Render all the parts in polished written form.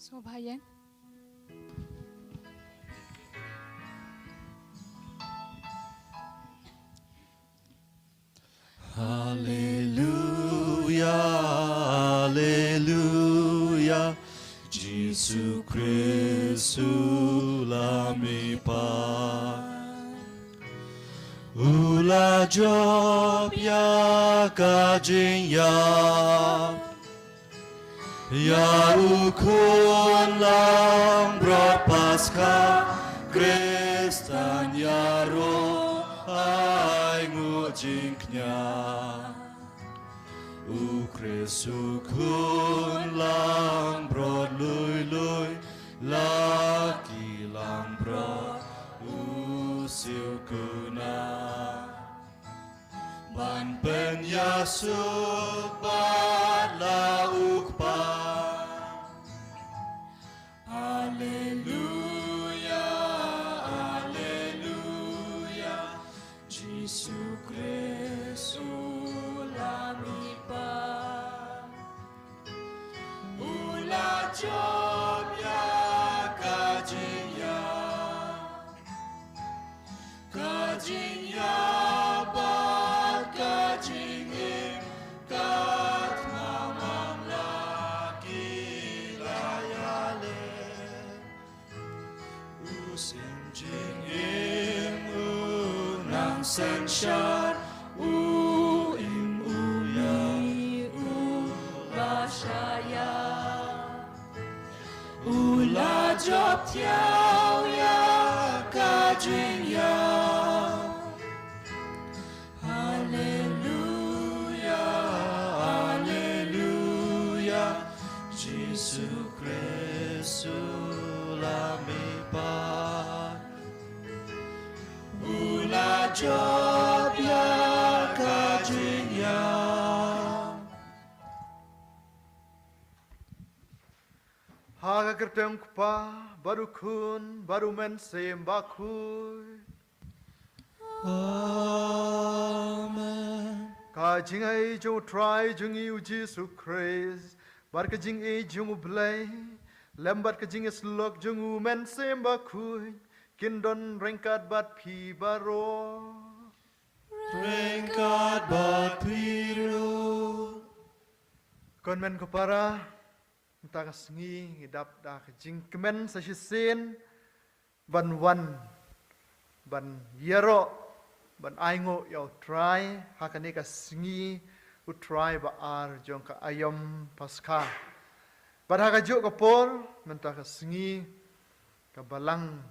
Sobayan. Hallelujah, Hallelujah, Jesus Christus lami pa. Ula job ya kajing ya ukun lang brod Paskah Kristan ya ro ai ngujing knya. U Kristu kun lang brod lui laki lang brod u siu kuna. Man pen Yasuk bat lauk pa. Haleluya, haleluya, Jesus Kristus lami pa. Ula job ya kajinya, kajinya bat kajingim kat mamam laki layale. Usim jingim unang sensyar im uyai bashaya. Ula job tiao ya kajing ya. Haleluya, haleluya, Jesus Kristus lami pa. Ula job ya kajing ya. Haga kerteng kupa baru kun baru men sembakui. Amen. Ka jing ai jung try jung iu Jesu Christ. Bar ka jing ai jung blai. Lembat ka jing slok jung men sembakui. Kindon rengkat bat pi baro. Ringkat bat piru. Kon men kapara. Entah kasengi ngidap dah ka jing kemen sa sin. Ban wan. Ban yero. Ban aingo yau try. Hakani ka sengi. U try ba ar jong ka ayam Paskah. Pada ka juk ka pol. Mentah ka sengi. Ka balang.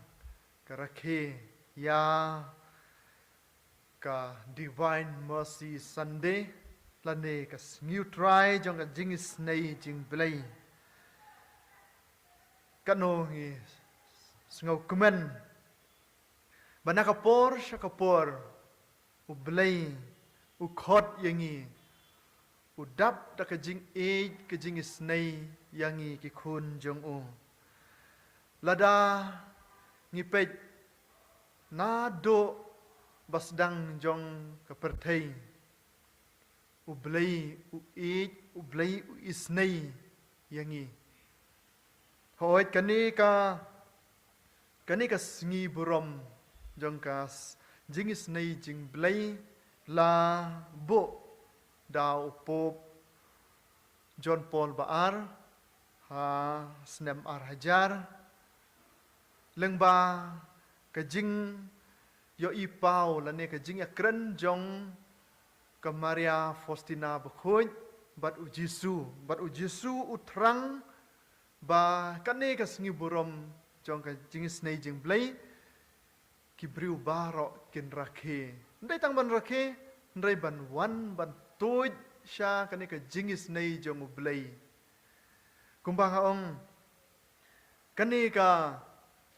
Ka rakhe. Ya. Ka Divine Mercy Sunday. Lane ka sengi u try jong ka jing isnay jing belay. Kano ngi sengau kemen. Bana kapor sya kapor. U belay. U khot yangi. U dap da ka jing age ka jing isnay yangi ki kun jong u. Lada ngipet na do basdang jong ka pertay. U belay u age u belay u isnay yangi. Hoit kani ka sengi burom jong ka jingis nei jing blai la bo dau pop John Paul Baar ha snem ar hajar lengba ka jing yo i pau la ne ka jing akren jong ka Maria Faustina Bakhoy bat u Jesu utrang ba kane ka sengi burom jong ka jingis nei jing blai ki briu baro kin rakhe ndai tang ban rakhe ndai ban wan ban toy sha kane ka jingis nei jong blai kumba ka ong kane ka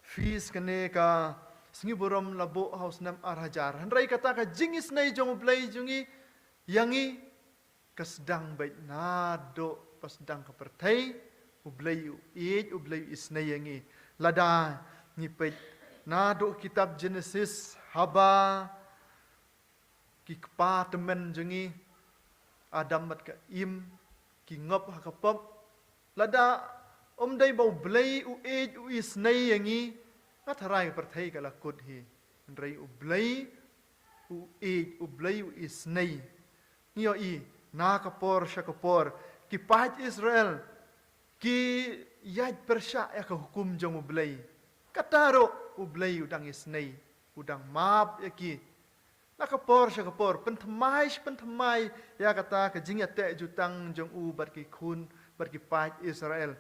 fees kane ka sengi burom labo house nam arhajar ndai kata ka jingis nei jong blai jungi yangi kasdang bait nado pasdang ka pertai ublay ublay isnayangi lada ngipet nado kitab Genesis haba ki kpa temen jengi Adam mat ka im ki ngop hakapop lada ได้บ่เบลย์อุเอจอุอิสเนยอย่างงี้นัทรายประเทศกละกุดฮีไรอุเบลย์อุเอจอุเบลย์อุอิสเนยนี่อีนากปอร์ชกปอร์กิปาจอิสราเอลกิยัดpersya ya ke hukum jongอุเบลย์kataroอุเบลย์อุดังอิสเนยอุดังมาบยากีนักปอร์ชกปอร์เป็นทำไมยากตากจิงยะเตจุตังจงอุบัดกิคุณบัดกิปาจอิสราเอล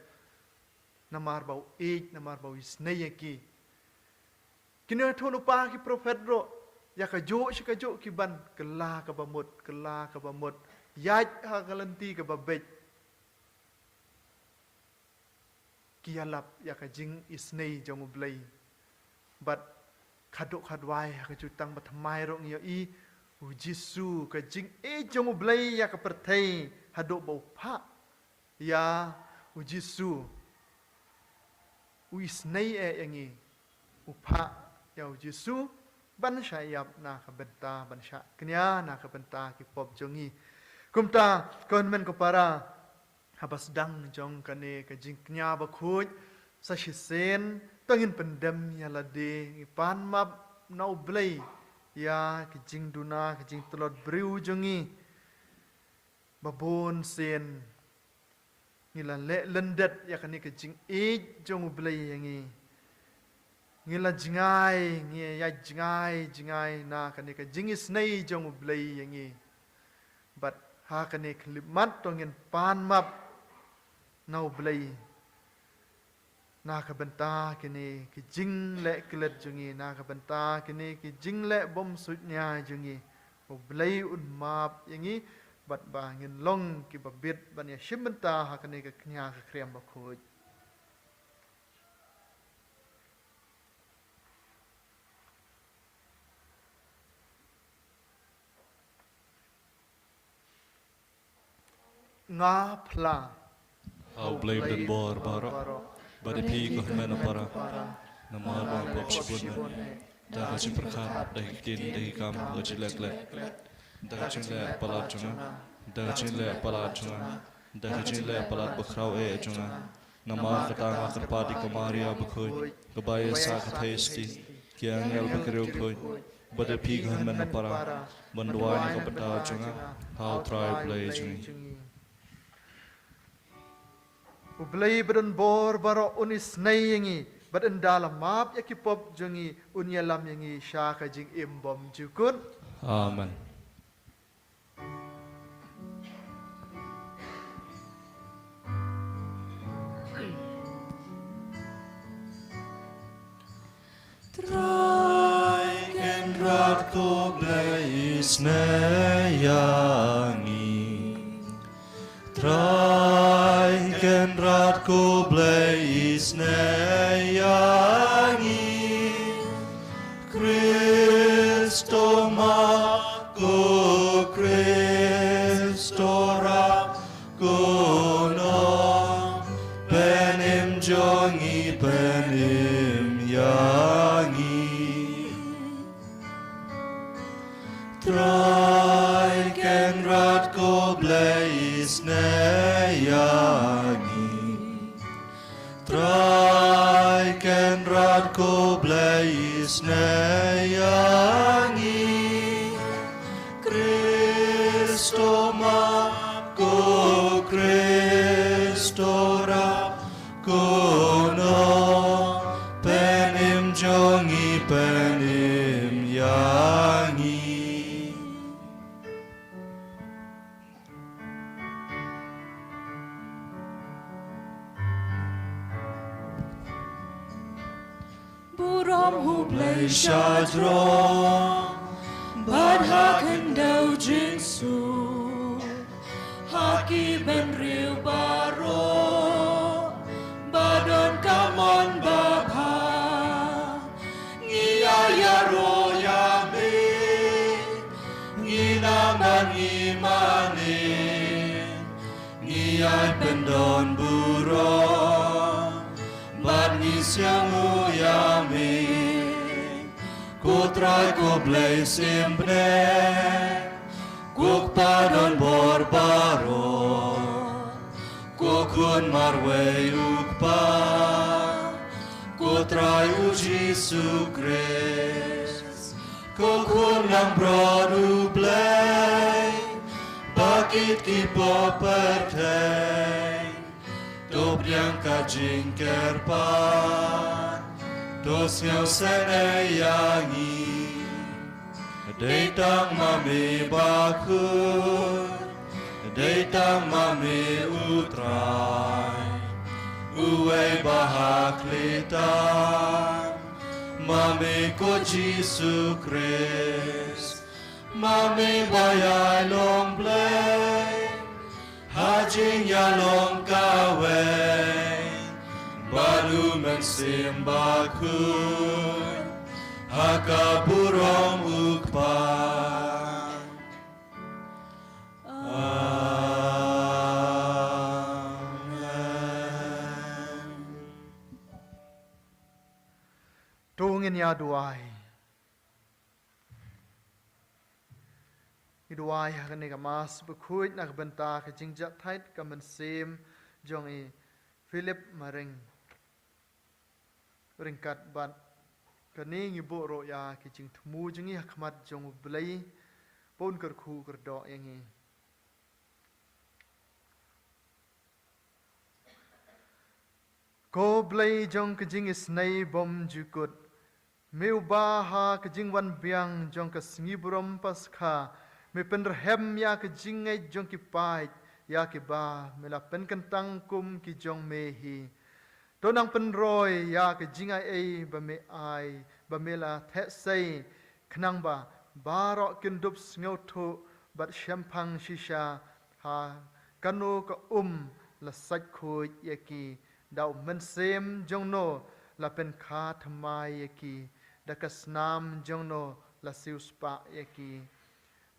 namar bau namar bau isnei ki kini thonu pa ki prophet ro ya ka jo ki ban kela ka bamut yaj ha galanti ka babej ki alap ya ka jing isnei jong ublei bat khadwai ha ka jutang batmai ro ngi i u jisu ka jing jong ublei ya ka perthei hado bau pha ya u jisu uisnei yang ini upah ya Yesu ban syayap na kabenta ban syak kenya na kabenta ki pop jongi kumta kon men ko para habas dang jong kane ka jingknya ba khuj sa shisen tangin pendem ya lade pan map nau blai ya ki jing duna ki jing telot briu jongi babon sen ngila le lendet ya kani ke jing jong ublei yangi ngila jingai ngi ya jingai na kani ke jing isnei jong ublei yangi bat ha kani klimat tongin pan map na ublei na ka benta kini ke jing le klet jongi na ka benta kini ke jing le bom sutnya jongi ublei un map yangi bat bangin long ki babit banya shimbenta hakane ka knya ka kriam ba khoj nga phla How blame the bor bara but the pig of men para namar ba pop shibun da ka chiprkha da kin da kam ho chilek lek da chingle palat chunga da chingle palat chunga da chingle palat bakrau chunga namar kata ngakar padi kamaria bakhoy gabai sa khathesti kyangel bakreu khoy bade pig han man para bandwai ka bata chunga how try play chungi ublei bedon bor baro unis nei yangi badan dalam map yakipop jongi unyalam yangi sha ka jing imbom jukun amen Ratko bleis neyangi Traiken ratko bleis neyangi Kristo mako Kristo rako no Penim jongi penim yangi Traiken ratko bleis neyangi Traiken ratko bleis neyangi Kristo mako Kristo rako no Penim jongi penim yangi Buram hublei shadro Badhakan dau jinsu Haki ben riu baro Badon kamon babha Ngia yaro yami Nginaman imani Ngiay pendon buro Bad ngisyang uyami Ku try ku blay simple Ku padon borbaro Ku kun marway ukpa ko try u Jesus Christ ko kun lang brodu play bakit ki popertay top yang ka jingkerpan dos nhau sẽ yangi đây tang mami bakur đây tang mami utrai uwe bahaklitan mami ko Jesus Christ mami bayai long play hajing ya long kawai baru mensimbakun hakaburong ukpan Amen. Tungin ya duai. Duai hakan ni kamas berkuit nak bentar ke jingjak tait ke mensim jong i Philip maring ringkat bat kani ngibu ro ya ke jing temu jengi hakmat jong belai pun kerku kerdok yang i ko belai jong ke jing isnai bom jukut meu baha ke jing wan biang jong ke sngiburom paskha me penrhem ya ke jingai jong ki pait ya ke ba me la pen kentang kum ki jong mehi tonang penroy ya ke jingai ei ba me ai ba me la the sei knang ba barok kindup sngo tho bat shampang shisha ha kanu ka la sat khoi ya ki dau men sem jong no la pen kha thamai ya ki dakasnam jong no la siuspa ya ki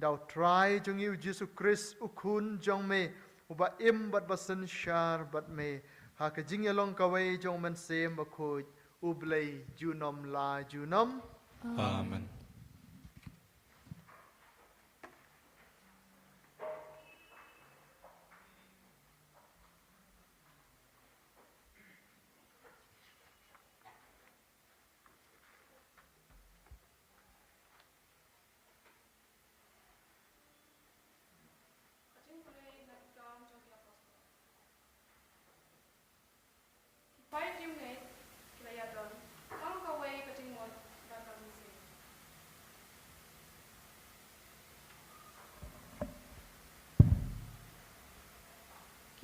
dau try jong yu Jesus Christ ukun jong me uba im bat basen shar bat me ha ka jing yalong kawai jong men sem ba khoi ublei junom la junom Amen.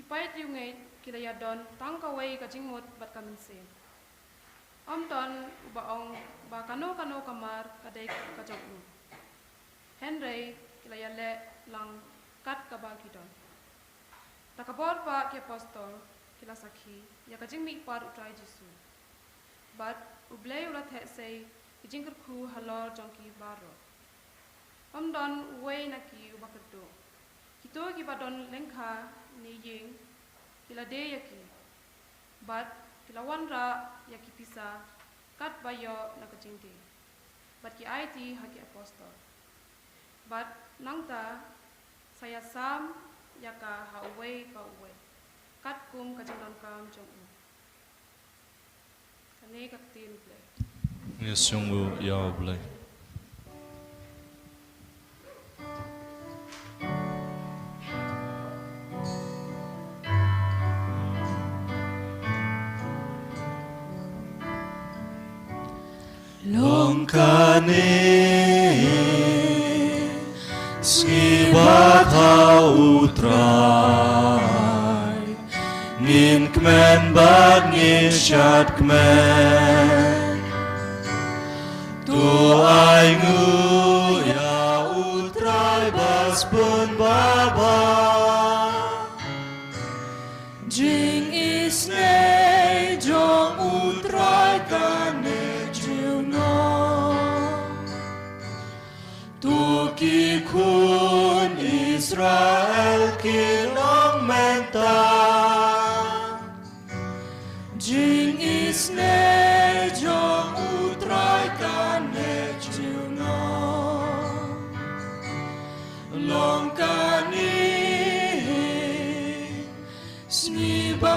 Pait yung ngay kilaya don tang kaway kajingmot bat kaminsin. Don ubaong ba kano kamar kaday kajogno. Henry kilaya le lang kat kabagi don. Takabor pa ki apostol kila sakhi ya kajing mi par utray Jesu. Bat ublay ulat he say kajingker ku halor jongki baro. Don way naki ubakado. Kito ki badon lengkha ni ying kila de yaki bat kila wanra yaki pisa kat bayo na kajingti bat ki IT haki apostol bat nangta saya sam yaka hauway pa uwe kat kum kajingdon kam jong kane kaktin play Yes, yung yaw blay. Longkane skibat hautrai ngin kmen bag ngin shat kmen tu ai ngu ya utrai bas pun baba jing isne jong utrai kane Tuki kun Israel kilong menta Jing isne jong utrai kane juno Long kani sniba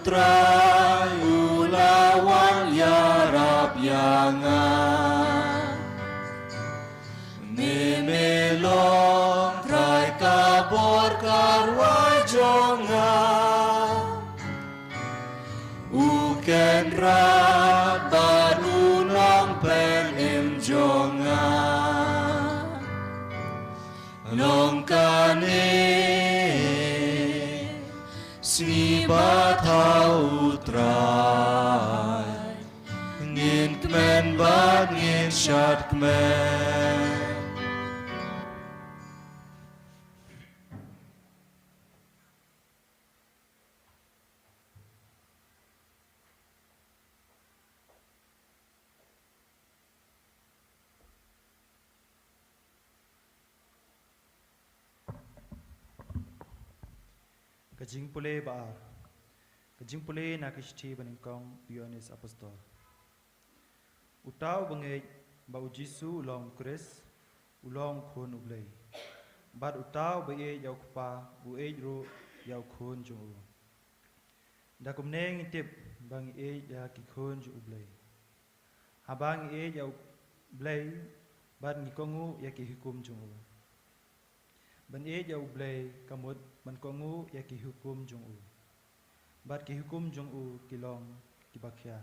utrai ulawan ya rab yanga memelong trai kabor karwai jonga uken rat badunong pen im jonga nong kane si batau utrai ngin kmen bad ngin syat kmen Kajing pule baar, kajing pule nakishti baningkong Yohanes Apostol. Utau bangej ba ujisu ulong kres, ulong khon ublay. Bad utau ba yaw kupa, ru yaw khon jungu. Dakum neng tip bang ya ki khon ju ublay. Habang yaw blay, bad ngikongu ya ki hukum jungu. Ban yaw blay kamut man kongu ya ki hukum jung u bat ki hukum jung u kilong ki bakhya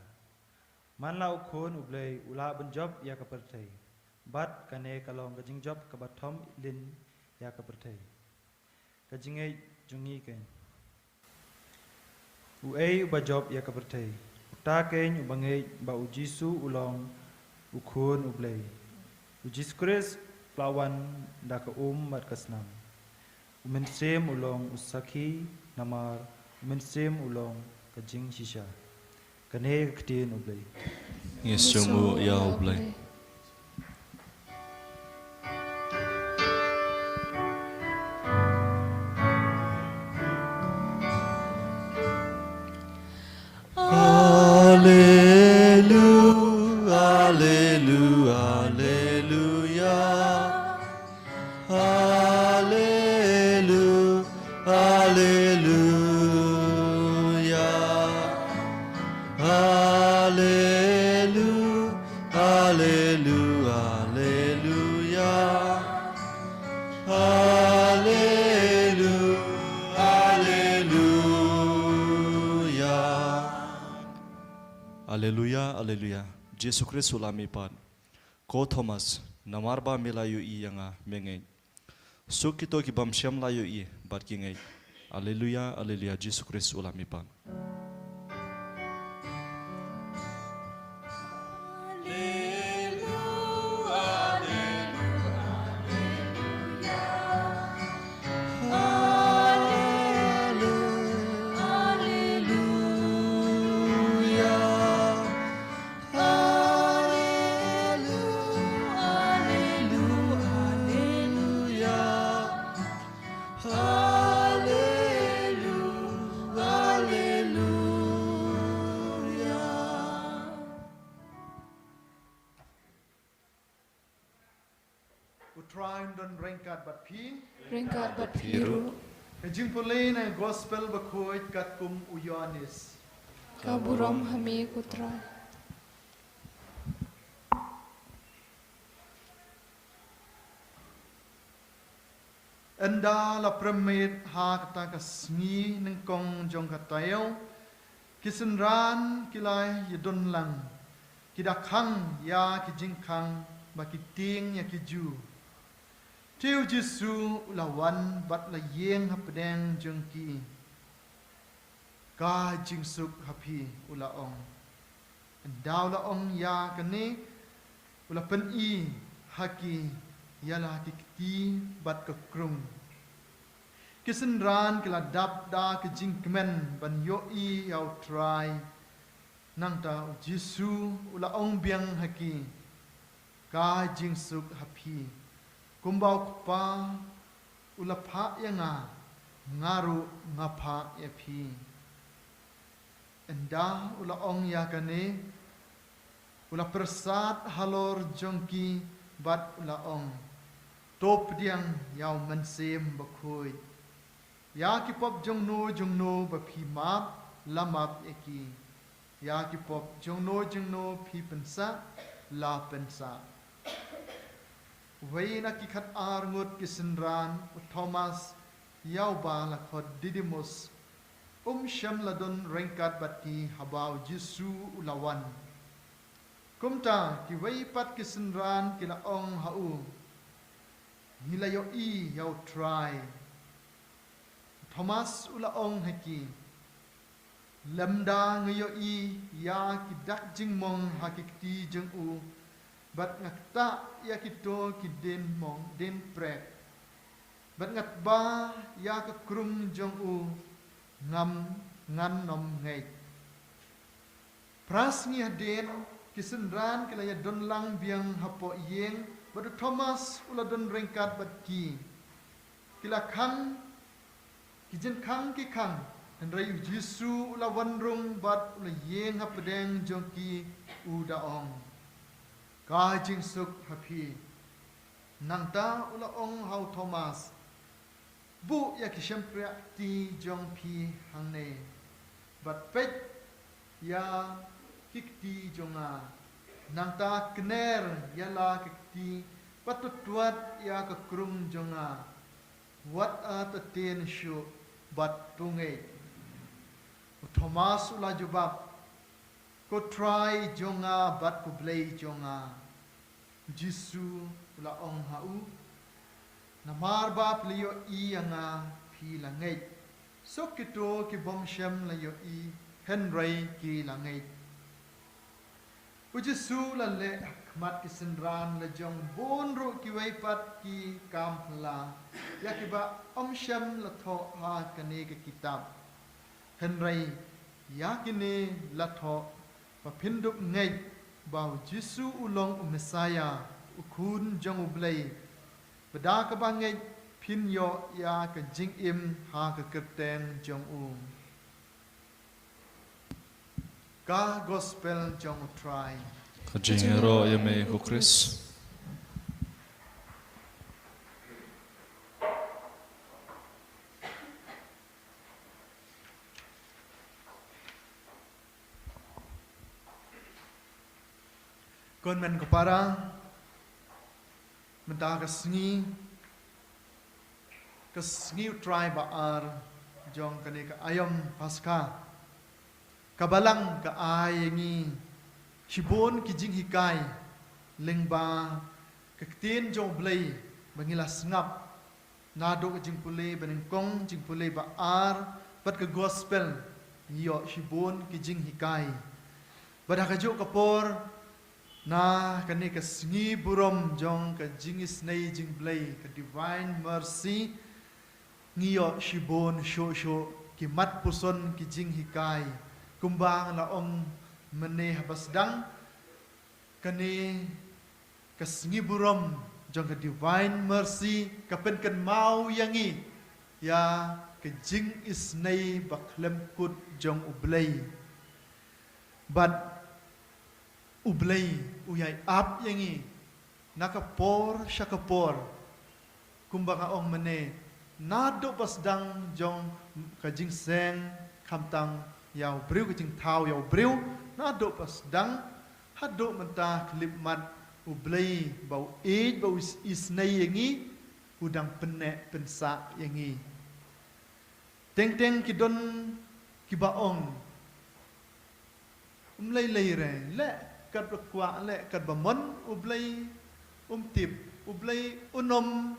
man lau khon u blai ula ban job ya ka perthai bat kane kalong ka jing job ka bathom lin ya ka perthai ka jingai jungi ken u ei ba job ya ka perthai ta ken u bangai ba u jisu ulong u khon u blai u jis kris plawan da ka mat kasnam Umensem ulong usaki namar umensem ulong kajing shisha kane ktin ublay Yes jungu ya ublay Hallelujah Hallelujah Hallelujah Hallelujah Hallelujah Hallelujah Hallelujah Hallelujah Hallelujah Hallelujah Jesus Christ ulami pan ko Thomas namarba melayu i yanga mengeng Sukito ki bam syam layu i bar ki ngai Hallelujah Hallelujah Jesus Christ ulami pan Utrain don rengkat bat pi Ringkat bat piru kajing pule na gospel bakhoi kat kum u Yohanes kaburom hami kutra Anda la premet ha kata kasngi nengkong jong katayo kisenran kilai yedon lang kidakang ya kijing kang bakiting ya kiju Tiu Jesu ulawan bat la yeng hapdeng jengki ka jingsuk hapi ulaong Endau la ong ya kane ula pen I haki yala kikti bat kekrung Kisenran kila dap da kijing kemen ban yo I yau try nang ta Jesu ulaong biang haki ka jingsuk hapi Kumbau kupa ulapha yanga ngaru ngapha yapi Enda ula ong yakane ula persat halor jongki bat ula ong top diang yau mensem bakhoi ya ki pop jongno baphi map lamap eki ya ki pop jong no phi pensa la pensa Waina ki khat ngut ki sinran Thomas yau ba la khod Didymus Sham ladon rengkat bat ki habau Jisu ulawan Kumta ki wai pat ki sinran ki la ong hau Nilayo i yau try Thomas ula ong heki Lamda ngayo i ya ki dak jing mong hakikti jeng u Bat ngakta ya kito ki den mong den prek Bat ngat ba ya ka krum jong u ngam ngan nom ngai Pras ni den kisenran kilaya don lang biang hapo yeng Bat Thomas ula don rengkat bat ki Kila kang Kijen kang ki kang Dan rayu Jisu ula wanrung bat ula yeng hapedeng jong ki u daong Kajing suk hapi Nangta ula ong hau Thomas Bu ya ki syempre ti jong pi hangne Bat pet ya kikti jonga Nangta kener ya la kikti Patut tuat ya ke krum jonga Wat a ten syu bat tungai Thomas ula jubab Ko try jonga bat ko blay jonga Jisu ula ong hau Namar ba pliyo i anga pi langai So kito ki bom shem layo i Henry ki langai Jisu la le mat ki senran la jong bonro ki wai pat ki kam la Ya ki ba shem la tho ha kane ke kitab Henry ya kine la tho Papinduk ngai bau Jisu ulong Messiah ukun jong ublay Beda ka ba ngai pin yo ya ka jing im ha ka kerten jong Ka gospel jong try Kajing ro ya me ko Chris Kon men kapara Menta kasngi try ba ar Jong kani ka ayam paska Kabalang ka ayengi Shibon ki jing hikai Lengba Kaktin jong blay Bangilas ngap Nado ka jing pulay Banengkong jing pulay ba ar Bat ka gospel Yo shibon ki jing hikai Bada ka jo kapor Na kani ka singi burom jong ka jingis nay jing blay ka divine mercy ngiyo shibon sho ki mat puson ki jing hikai kumbang la ong mene habasdang kani ka singi burom jong ka divine mercy ka pen kan mau yangi ya ka jing isnay baklem kut jong ublay but Ublay uyay ap yangi nakapor syakapor kumbaga ong mene nado pasdang jong kajing seng kamtang yaw briw kajing tau yaw briw nado pasdang hado mentah klipmat ublay bau bau isnay yangi udang pene pensa yangi teng kidon kibaong umlay re le kat berkuat le kat bamon ublay tip ublay unom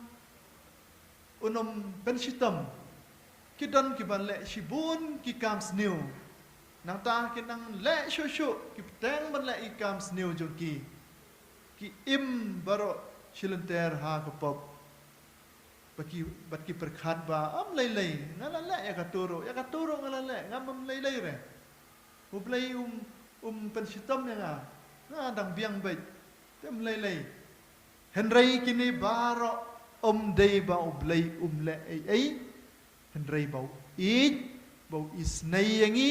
penshitam kidon kiban le shibun ki kam snew nang ta kinang le shushu ki teng ban le ikam snew joki ki im baro shilenter ha kapop baki perkhat ba lay ngala le ya katuro ngala le ngam lay re ublay penshitam nga dang biang baik tem lay Henry kini baro day ba ublay le ay Henry bau bau isnay yangi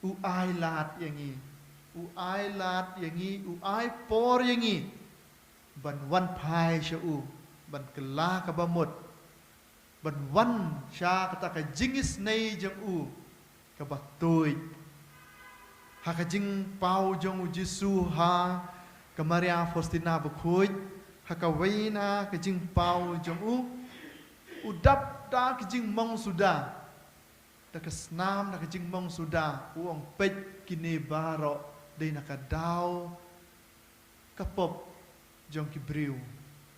u ay lat yangi u ay por yangi ban wan pai sya ban kela ka bamot ban wan sya kata ka jingis nay jang kebatui hakajing pau jong Yesu ha ke Maria Faustina bekhuj hakawina kajing pau jong udap da kajing mong sudah da kesnam da kajing mong sudah uang pej kini baro dei nakadau kapop jong kibriu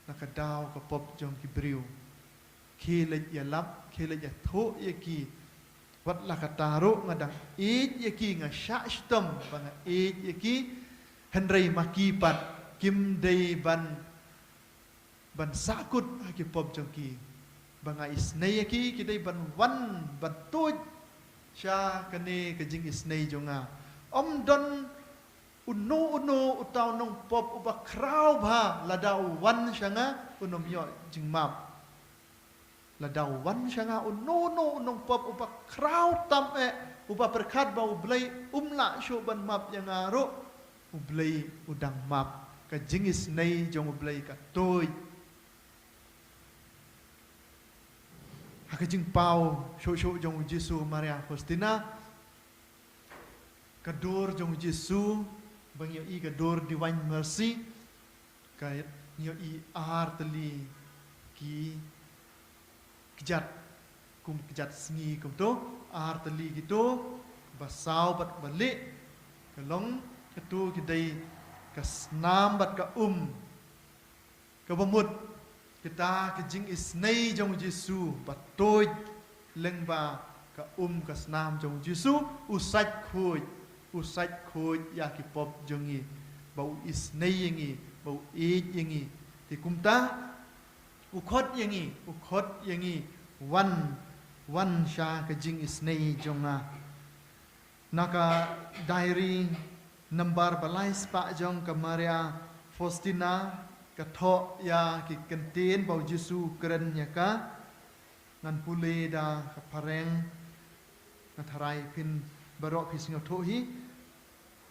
nakadau kapop jong kibriu kilej ya lap kilej ya tho ya ki wat lakataru ngadang id ya ki ngasyak stem bang id ya ki henrei makipat kim dei ban sakut ki pop jong ki bang isnei ya ki kidai ban wan ban tuj sya kene kejing isnei jonga om don uno utau nong pop uba krau ba ladau wan syanga unom yo jing map ladau wan syanga uno nong pop uba krau tam uba berkat ba ublai umla syo ban map yang aro ublai udang map ka jingis nei jong ublai ka toy hakajing pau syo jong Yesu Maria Faustina kadur jong Yesu bang yo i kadur divine mercy kait yo i arteli ki kejat kum kejat sengi kum tu arteli gitu basau bat balik kelong ketu kidai kasnam bat ka kebemut kita kejing isnei jong Yesu batoi lengba ka kasnam jong Yesu usat khoi ya ki pop jongi bau isnei yangi bau yangi ti kumta ukhot yangi wan sha kejing isnei jonga naka diary number balai spa jong ka Maria Faustina ka tho ya ki kentin bau Yesu keren ya ka ngan pule da ka pareng na tharai pin barok pising tho hi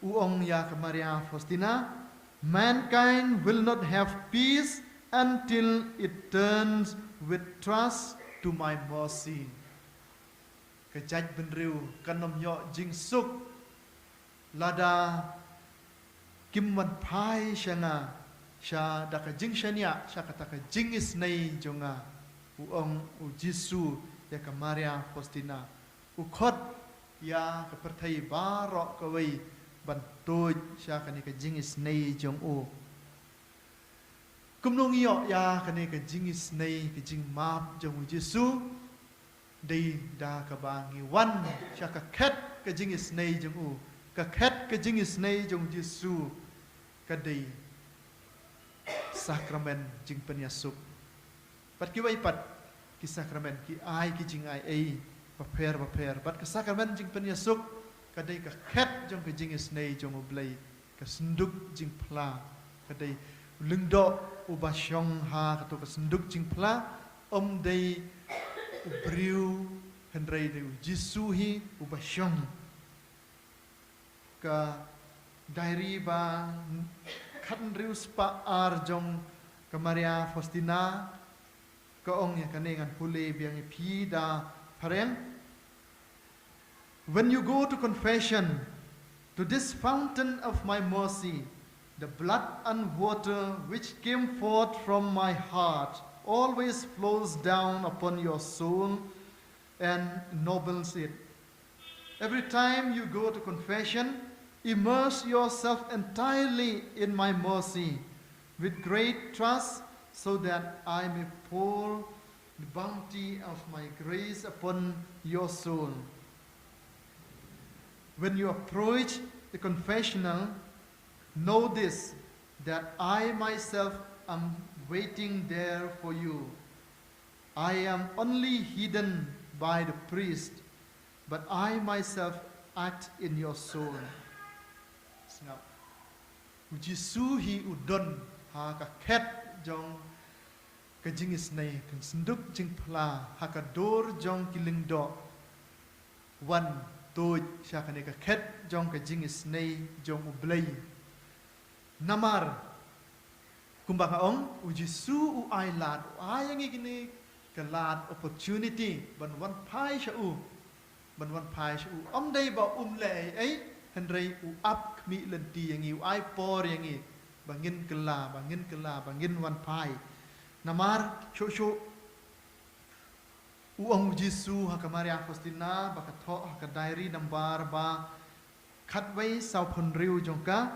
uong ya ka Maria Faustina mankind will not have peace until it turns with trust to my mercy kejaj benriu kanom yo jing suk lada kimwan pai shanga sha daka jing shania sha kataka jing isnei jonga uong Yesu ya ka Maria Faustina ukhot ya ka perthai barok ka wei bantuj sha kani ka jing isnei jong kumnong yo ya kani ka jing isnei ka jing map jong Yesu dei da ka bangi wan sha ka khet ka jing isnei jong ka khet ka jing isnei jong Yesu ka dei sakramen jing penyasuk pat ki wai pat ki sakramen ki ai ki jing ai paper pat ka sakramen jing penyasuk ka dei ka khet jong ka jing isnei jong ublai ka senduk jing pla ka dei lungdo ubasyong ha ka to ka senduk jing pla dei ubriu henrei de Yesu hi ubasyong ka diary ba khan rius pa jong ka Maria Faustina ka ong ya kanengan pule biang pi da pareng when you go to confession to this fountain of my mercy the blood and water which came forth from my heart always flows down upon your soul and ennobles it every time you go to confession immerse yourself entirely in my mercy with great trust so that I may pour the bounty of my grace upon your soul. When you approach the confessional, know this, that I myself am waiting there for you. I am only hidden by the priest, but I myself act in your soul. Ngap Yesu hi udon ha ka khet jong ka jingis nei kan senduk jing pla ha ka dor jong kiling do wan to sha ka ne ka khet jong ka jingis nei jong ublei namar kumbang ong Yesu u ai lad ai ngi kini ka lad opportunity ban wan pai sha ban wan pai shu dai ba le ai Henry up mi lenti yang i ai por yang i bangin bangin wan pai namar shu Jesu ha Maria Faustina ba ka tho ha ka diary number ba khat wai sau phun riu jongka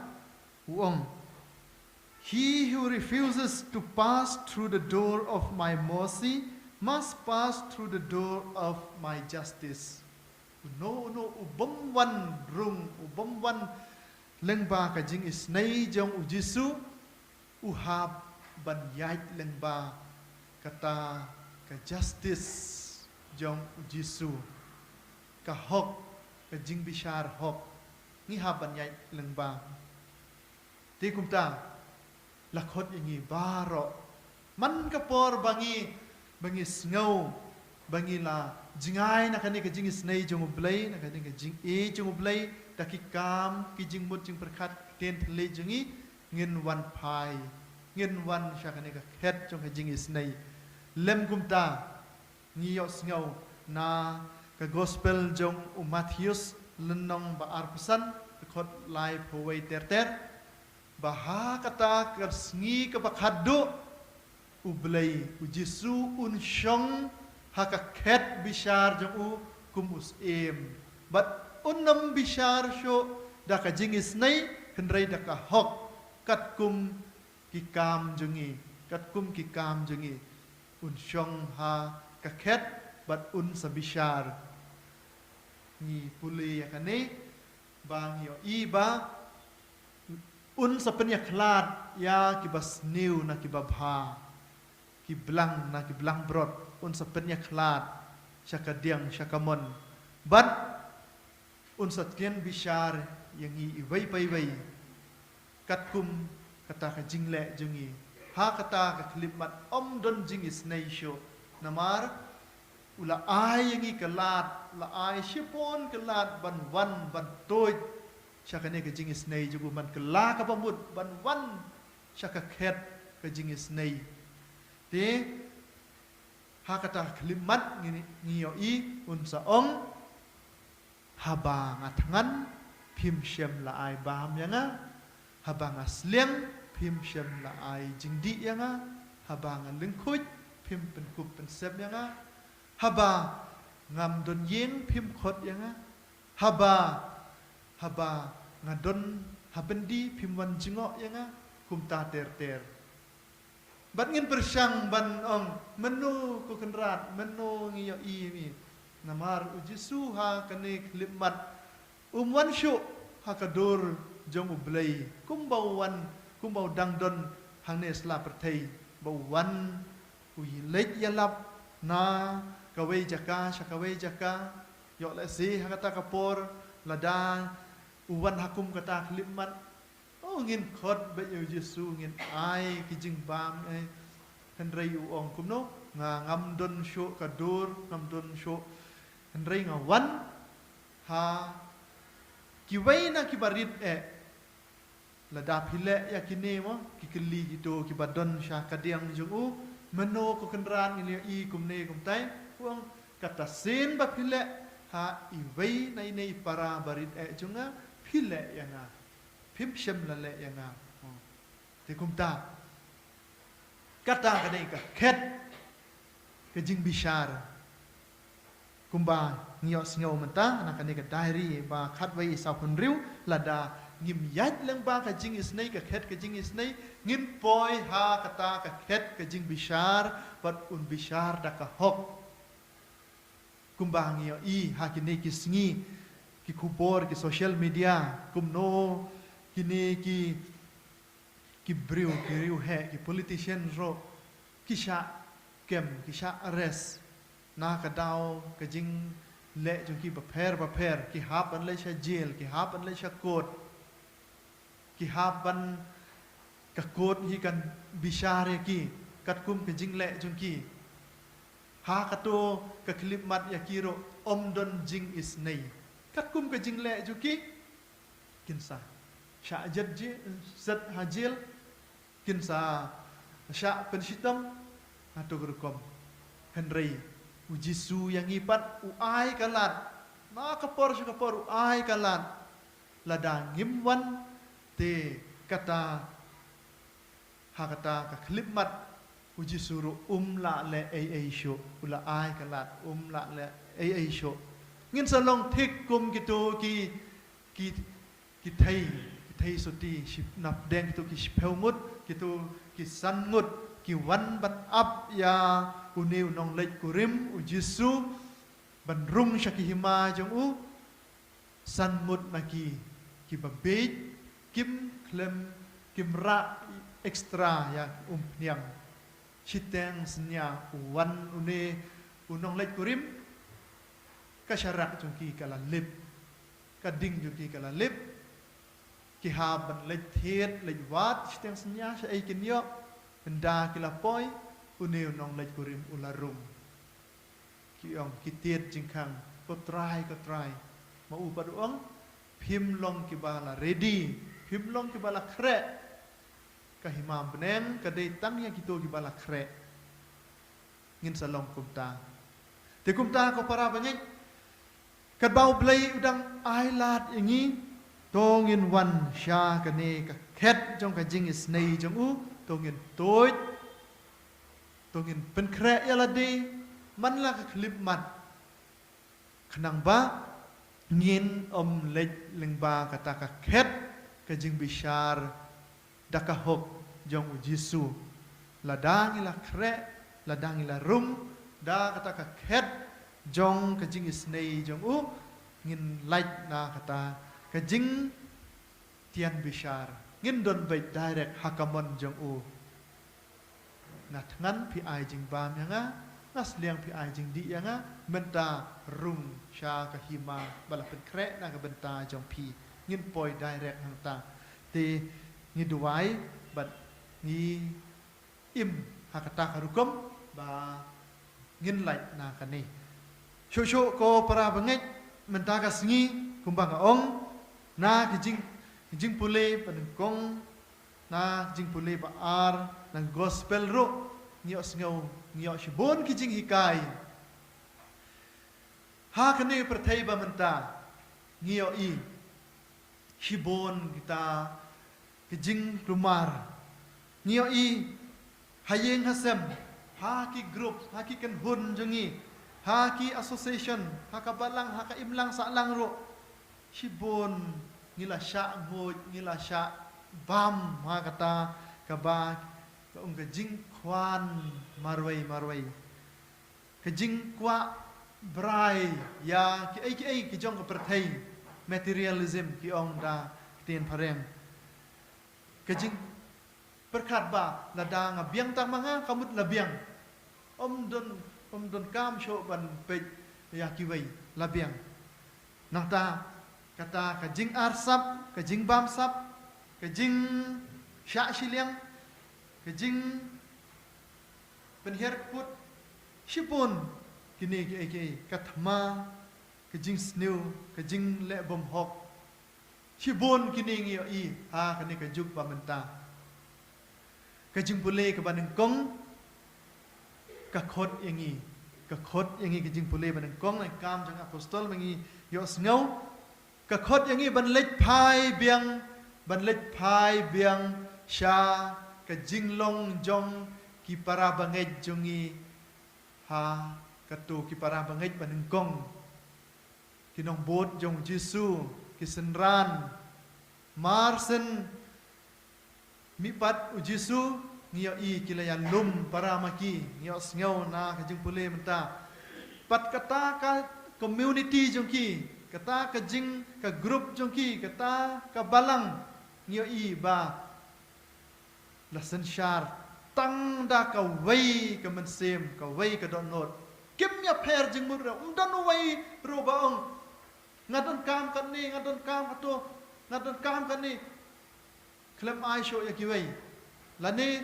he who refuses to pass through the door of my mercy must pass through the door of my justice. No ubom wan rung ubom wan lengba ka jing is nei jong Jesu hab ban yait lengba kata ka justice jong Jesu ka hok ka jing bishar hok ni haban yai lengba ti kumta lakhot yangi baro man ka por bangi sngo bangi la jingai na kani ka jing snei jong ublei na kani ka jing jong ublei ta ki kam ki jing mut jing perkhat ten le jingi ngin wan pai ngin wan sha kani ka khet jong ka jing snei lem kumta ngiyos ngaw na ka gospel jong Matthews lenong ba arpesan khot lai phoi ter baha kata kersngi ka bakhaddo ublei Jesu unshong haka khet bishar jong kumus bat unam bishar sho da ka jingis nei henrei da ka hok kat kum ki kam jongi unshong ha kaket bat sabishar ni puli yakane bang yo iba sapenya klat ya kibas new na kibabha kiblang na kiblang brot sapenya klat syakadiang syakamon bat satien bishar yang iwai pai katkum kata ka jingle jungi ha kata ka klimat don jingis naisho namar ula ai yang kelat la ai shipon kelat ban toy syakane ke jingis nei jugu man kela ka pamut ban wan syaka khet ke jingis nei te ha kata klimat ngiyo i unsa haba ngatangan phim shem la ai bam yanga haba ngasleng phim shem la ai jingdi yanga haba ngalengkhuj phim penkup pensep yanga haba ngam don yeng phim khot yanga haba ngadon habendi phim wan jingo yanga kumta ter bat ngin persang ban menu ko kenrat menu ngiyo i mi namar Jesu ha kane klimat wan shu ha kadur jong ublei kumbau dangdon hangne sla perthei bawan lek yalap na kawai jaka syakawai jaka yok le si hakata kapor lada uwan hakum kata klimat ngin khot be Yesu ngin ai kijing bam henrei uong kumno ngam don sho kadur ngam don sho henrei ngawan ha kiwai na kibarit lada phile yakine mo kikeli gitu kibadon syakadiang jungu meno ko kenran ini i kumne kumtai uang kata sin ba phile ha iwei nai nei para barit junga phile yanga phim shem lale yanga te kumta kata kadai ka khet ke jing bishar kumba ngios ngau menta anak kane ka diary ba khat wai sa phun riu lada ngim yat lang ba ka jing isnei ka khet ka jing isnei ngim poi ha kata ka khet ka jing bishar bat bishar da ka hok kumba ngio i ha kine ki singi ki kubor ki social media kumno kini ki briu ki riu he ki politician ro kisha kem kisha arrest na ka dau ka jing le jong ki baper ki hap an le sha jail ki hap an le sha court ki hapan ka kot hi kan bishare ki kat kum ke jing le jung ki ha kato ka klip mat ya kiro don jing is nei kat kum ke jing le jung ki kinsa sha jad ji zat hajil kinsa sha penshitam atau gerukom henrei Jesu yang ipat ai kalat na kapor ai kalat ladang ngimwan te kata hakata ka klipmat uji suru la le ai sho ula ai kalat la le ai sho ngin salong thik kum gitu ki thai suti ship nap deng gitu ki pelmut gitu ki sanmut ki wan bat up ya uniu nong lek kurim uji su ban rung syakihima jong u sanmut maki ki babeit kim klem kim ra extra ya niang chiteng senya wan une unong lek kurim kasyarak jong ki kala lip kading jong ki kala lip ki haban lek thiet lek wat chiteng senya sa ai kin yo benda kila poi une unong lek kurim ularum ki ong ki tiet jingkang ko try ma u paduang phim long ki bala ready phim long ki bala kre kahimam benen kadai tang yang kita ki bala kre ngin salong kumta te kumta ko para banyak kad bau play udang ailat ingi tongin wan sha kane ka khet jong ka jing is nei jong u tongin toy tongin pen kre yala de man la ka klip mat khnang ba ngin lej lengba kata ka khet ka jing bishar daka hok jong ujisu ladang ila kre ladang ila rum da kata ka khet jong ka jing isnei jong u ngin laj na kata ka jing tian bishar ngin don bai direct hakamon jong u ngat ngan pi ai jing bam yanga nas liang pi ai jing di yanga menta rum sha ka hima bala pen kre na ka benta jong pi ngin poi direct hang ta te ni duai bat ni im hakata karukum ba ngin lai na ka ni sho ko para bangai menta ka sngi kumbang ong na kijing pule panengkong na kijing pule ba ar nang gospel ro ngio sngo ngio shibon kijing hikai ha kane perthai ba menta ngio i shibon kita kijing rumar ngio i hayeng hasem ha ki group ha ki kan hun jongi ha ki association ha ka balang ha ka imlang sa lang ro shibon ngila sha ngoj ngila sha bam ha kata ka ba ka kijing kwan marwai kijing kwa brai ya ki ai ki jong ka perthai materialism ki ong da tien parem kijing perkat ba ladang biang tang manga kamut labiang om don kam sho ban pe ya ki wei labiang nata kata kijing arsap kijing bam sap kijing sha shiliang kijing penher put shipun kini ki kathma kijing snew kijing le bom hok shibun kini ngi i ha kani ka juk ba menta kijing pule ka baneng kong ka khot yangi kijing pule baneng kong lai kam jang apostol mangi yo sngo ka khot yangi ban lech phai biang sha ka jinglong jong ki para banget jongi ha katu ki para banget banengkong kinong bot jong Jesu kisenran marsen mipat u Jesu ngio i kilayan lum para maki ngio sngo na ka jing pule menta pat kata ka community jongki kata ka jing ka group jongki kata ka balang ngio i ba lasen syar tang da ka wei ka mensem ka wei ka don not kim ya per jing mur don wei ro ba ong ngadon kam kan ni ngadon kam ato ngadon kam kan ni klem ai sho ya ki wei la ni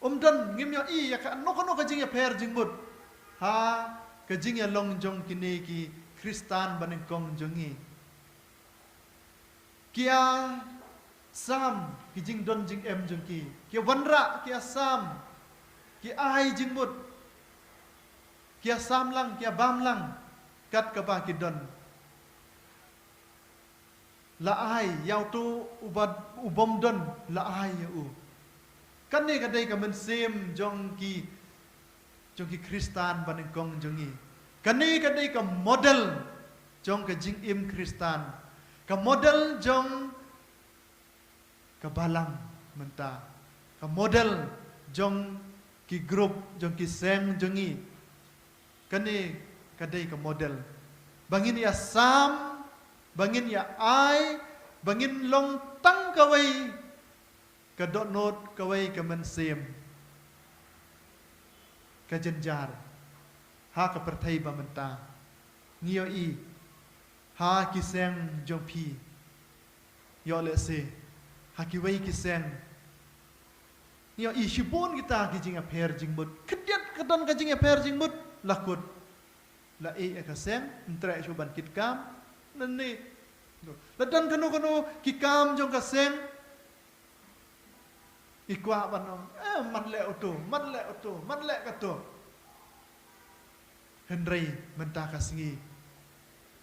don ngim ya i ya ka no ka jing ya per jing mur ha ka jing ya long jong kini ki kristan baneng kong jongi kia sam ki jing don jing em jong ki kia wanra kia sam ki ai jing mut kia sam lang kia bam lang kat ka ba kidon la ai yau tu ubom don la ai u kan ni ka dei ka men sem jong ki Kristan ban kong jong i kan ni ka dei ka model jong ka jing im Kristan ka model jong ka balang menta ka model jong ki grup jong ki seng jong i kan ni ka dei ka model bangin ya sam bangin ya ai bangin long tang kawai ka dot not kawai ka men sem ka jenjar ha ka perthai ba menta ngio i ha ki seng jong pi yo le se ha ki wai ki seng ngio i shibon kita ki jing a per jing mut kediat kadon ka jing a per jing mut lakut la e ka seng entre chuban kit kam nan ni ladan kanu ki kam jong ka seng ikwa banong man le ka to Henry menta ka singi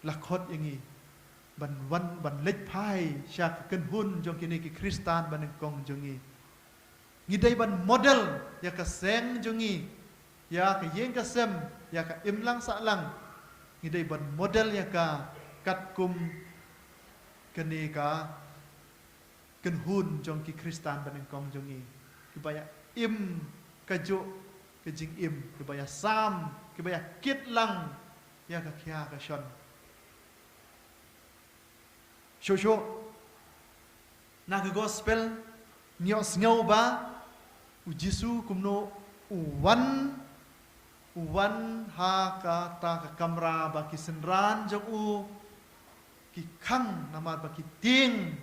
lakhot yangi ban lech phai syak ken hun jong kini ki Kristan ban kong jongi ngidai ban model ya ka seng jongi ya ka yeng ka sem ya ka imlang salang ngidai ban model ya ka kat kum kene ka ken hun jong ki Kristan ban kong jongi kibaya im kajo ke jing im kibaya sam kibaya kit lang ya ka kya ka shon shosho na ka gospel nyos ngau ba u Jisu kumno uwan ha ka ta ka kamra ba ki senran jong u ki khang namat ba ki ting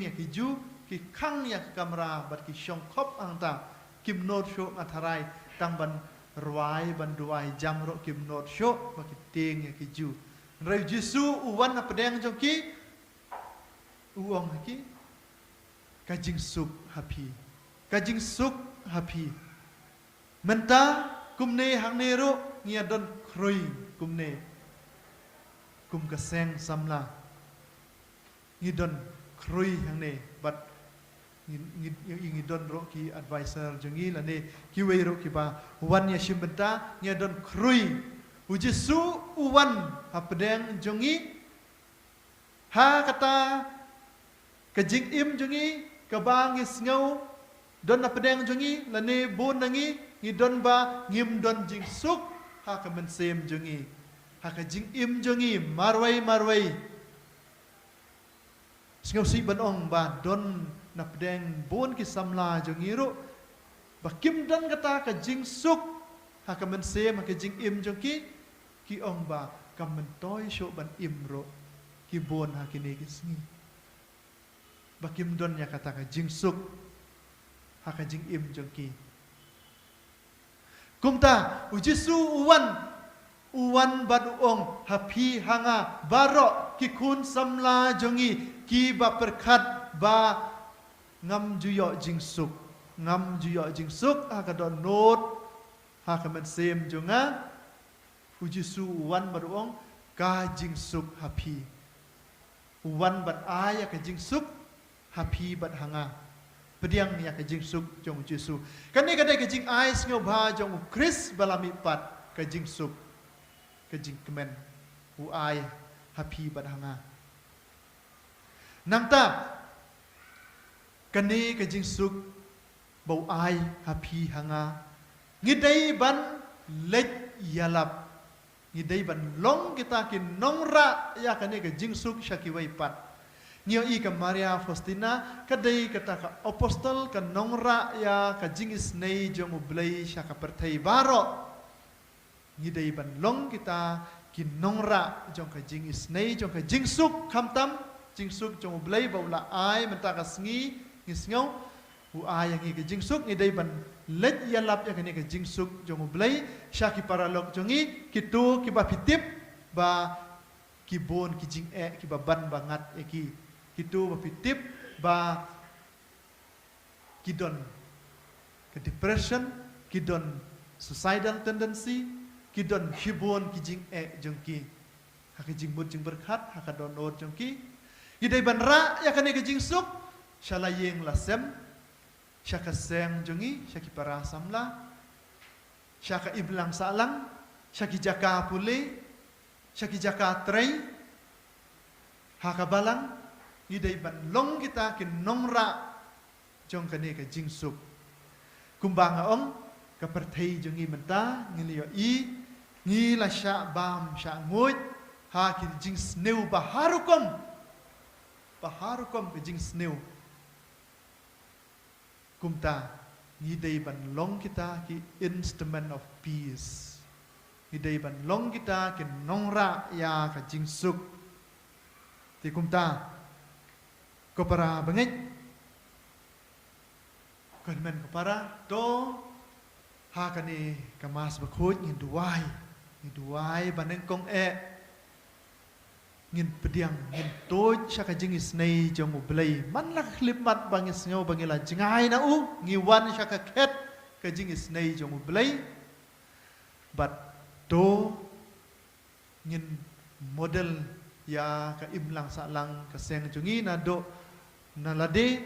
ya ki ju ki khang ya ka kamra ba ki shong khop ang ta kim not sho atharai tang ban ruai ban duai jam ro kim not sho ba ki ting ya ki ju rai Jisu uwan na pedeng jong ki uong ki kajing suk happy menta kumne hang ne ro ngia don kroi kumne kum ka seng samla ngi don kroi hang ne but ngi don ro ki advisor jongi la ne ki wei ro ki ba wan ya shim benta ngia don kroi u Jisu uwan hapdeng jongi ha kata kajing im jongi kabangis ngau don na pedeng jongi lane bon nangi ngi don ba ngim don jing suk ha ka men sem jongi ha ka jing im jongi marwai singau si ban ong ba don na pedeng bon ki samla jongi ro ba kim don kata ka jing suk ha ka men sem ha ka jing im jongi ki ong ba ka men toy sho ban im ro ki bon ha ki ne ki sngi bakim don ya kata ka jing suk ha ka jing im jongki kumta u Jisu uwan baduong happy hanga baro ki kun samla jongi ki ba perkat ba ngam juyo jing suk ha ka don not ha ka men sem jonga u Jisu uwan baduong ka jing suk happy uwan bat aya ka jing suk happy bat hanga pediang ya ka jing suk jong Jisu kani kadai ka jing ais ngau ba jong Kris balami pat ka jing suk ka jing kemen u ai happy bat hanga nangta kani ka jing suk bau ai happy hanga ngidai ban lech yalap ngidai ban long kita kin nongra ya kani ka jing suk shaki wai pat Nio i ka Maria Faustina kadai kata ka apostol ka nongra ya ka jingis nei jong ublai sya ka perthai baro ngidai ban long kita ki nongra jong ka jingis nei jong ka jingsuk khamtam jingsuk jong ublai baula ai menta ka sngi ngisngau u ai yang ka jingsuk ngidai ban let yalap ya ka ni ka jingsuk jong ublai sya ki paralok jongi kitu ki ba pitip ba ki bon ki jing ki ba ban bangat ki kitu bapitip ba kidon ke depression kidon suicidal tendency kidon hibon kijing jongki hak jing mut jing berkat hak donor jongki idai banra ya kane ke jing suk shalayeng lasem syaka seng jongi syaki para samla syaka iblang salang syaki jaka pule syaki jaka trei haka balang idai ban long kita kin nongra jong kane ke jing suk kumbanga ong kaperthei jongi menta ngilio i ngila sya bam sya nguj ha ki jing sneu baharukom ke jing sneu kumta ngidei ban long kita ki instrument of peace ngidei ban long kita ki nongra ya ka jing suk ti kumta ko para bangit ko men ko para to ha kani kamas bakhut ngin duai baneng kong ngin pediang ngin toj syaka jingis nei jong ublay man la klip mat bangis ngau bangila jingai na ngiwan syaka ket ka jingis nei jong ublay but to ngin model ya ka imlang salang ka seng jongi na do na lade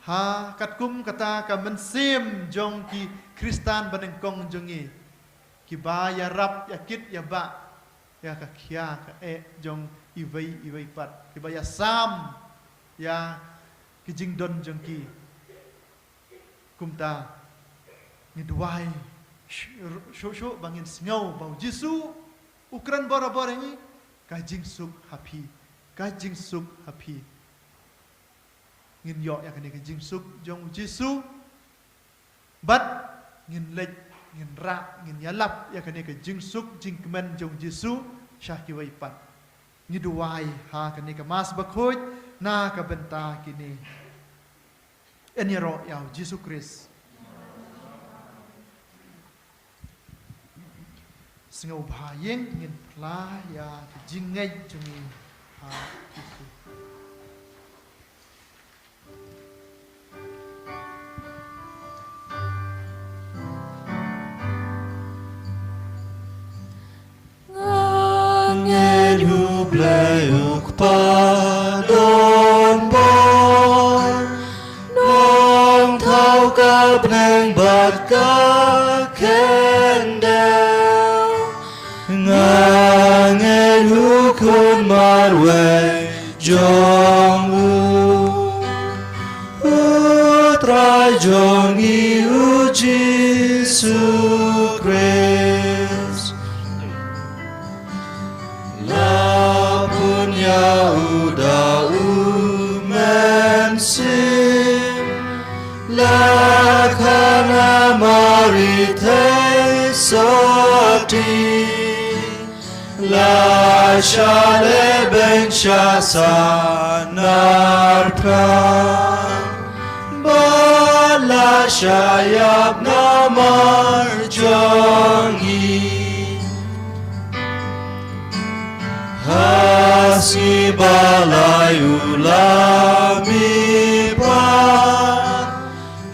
ha katkum kata ka mensim jong ki kristan baneng kong jongi ki ba ya rap ya kit ya ba ya ka kia ka jong iwai pat ki ba ya sam ya ki jing don jong ki kumta ni duai sho bangin sngau bau jisu ukran bora ni ka jing suk happy ngin yo ya kani ka jing suk jong jisu bat ngin lej ngin ra ngin yalap ya kani ka jing suk jing kemen jong jisu syaki wai pat ni duai ha kani ka mas bakhoj na ka benta kini enyero ya jisu kris singau bhayeng ngin pla ya jing ngai jungi ha jisu Playuk padon bor nong thau ka bneng bat ka kendel ngangen hukun marwe jong utrai jong iu Jisu Christ Uda mensim lakana marite sati la shale ben sanarpa bala shayab namar jongi Hasi balai ulami pat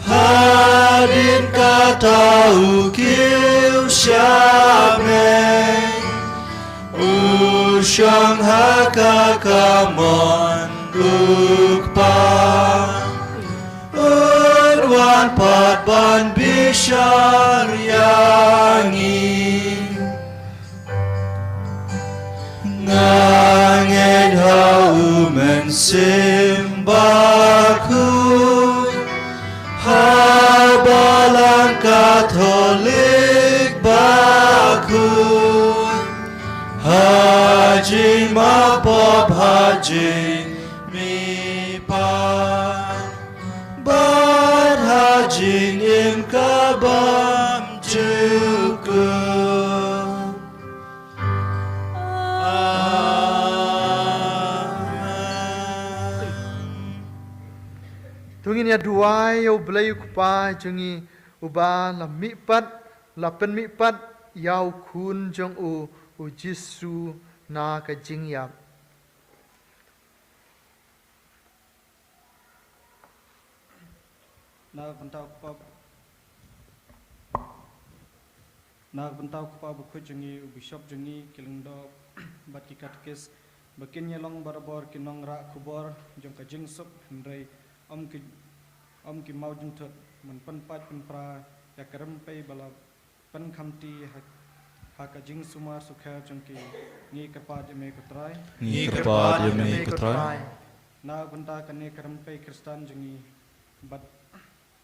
Hadin kata ukiu syabne Usyang haka kamon ukpan Urwan pat ban bishar yangi Ngangin hau mensimbaku Habalang Katolik baku Haji mapop haji mipan Bad haji im kabam cukup Tungin ya duai yo blai kupa jungi uba la mipat la pen mipat yau kun jong u Jisu na ka jingyap Nak bentau kupa buku jengi bishop jengi kilingdo bat ki katkis bakin nyelong barabor ki nong ra kubor jong ka jing sup hendrai om ki mau jung thot man pan pat pan pra ya karam pe bala pan khamti ha ka jing sumar sukha jong ki ngi kapat me ko trai Ngi kerpat ya me ketrai. na banta kane karam pe kristan jongi bat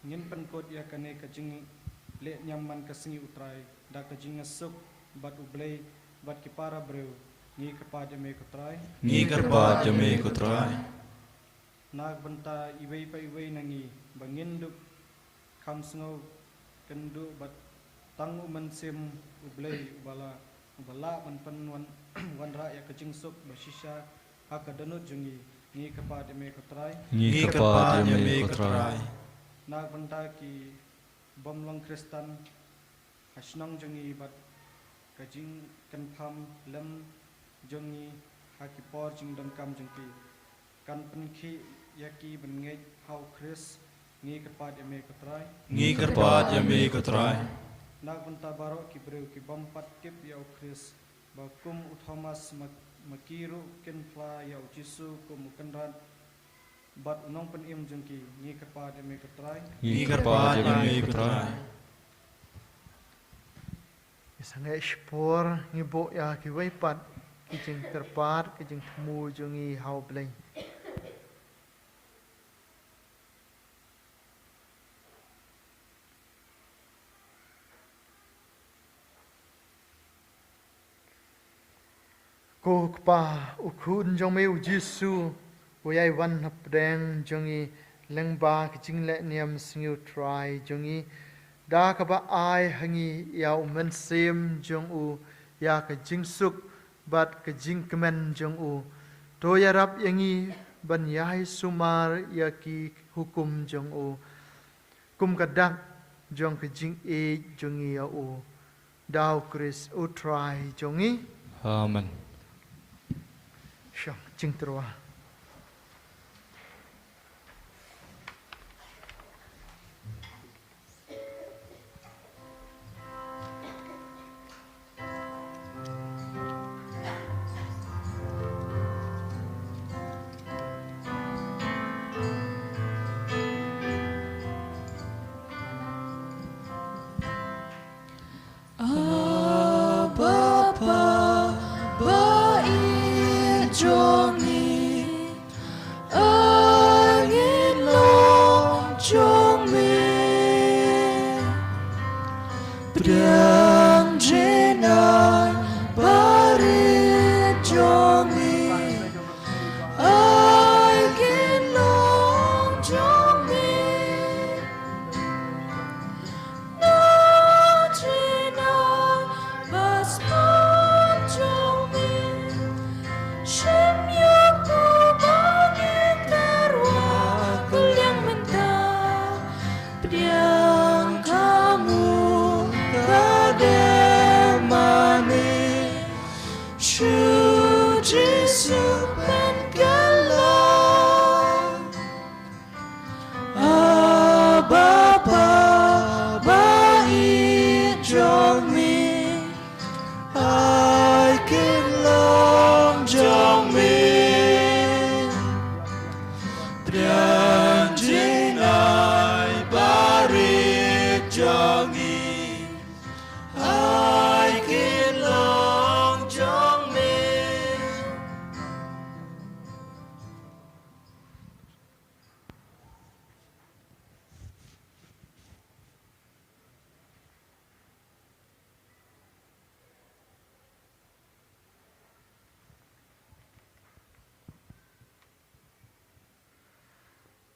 ngin pan kot ya kane ka jing le nyaman ka singi utrai da ka jing asuk bat ublei bat ki para breu ngi kapat me ko trai Ngi kerpat ya me ketrai. na banta iwei pa iwei nangi bangin duk kam sngo kendu bat tangu man sim ublei bala man pan wan ra ya ka jing suk basisha ha ka danut jongi ngi kapat me ko trai Ngi kerpat ya me ketrai. na banta ki bomlong kristan hasnong jongi bat kajing kan pham lam jongi haki por jing dam kam jongki kan penkhi yaki ben ngej hau kris ngi kapat ya me ko trai Ngi kerpat ya me ketrai. na banta barok ki breu ki bompat kip ya kris ba kum uthomas makiru ken fla ya jisu kum kanran bat unong pen im jongki ngi kapat ya me ko trai Ngi kerpat ya me ketrai. Sangai spor ngibo ya ki waipat ki jing terpat ki jing temu jungi hau blai. Ko kpa ukun jong me Jesu wo yai wan hap deng jongi lengba ki jing le niam singu try jongi da ka ba ai hangi ya men sem jong u ya ka jing suk bat ka jing kemen jong u to ya rap yangi ban yai sumar ya ki hukum jong u kum ka dak jong ka jing e jongi ya u dau kris u try jongi Amen. Syah jing terwa.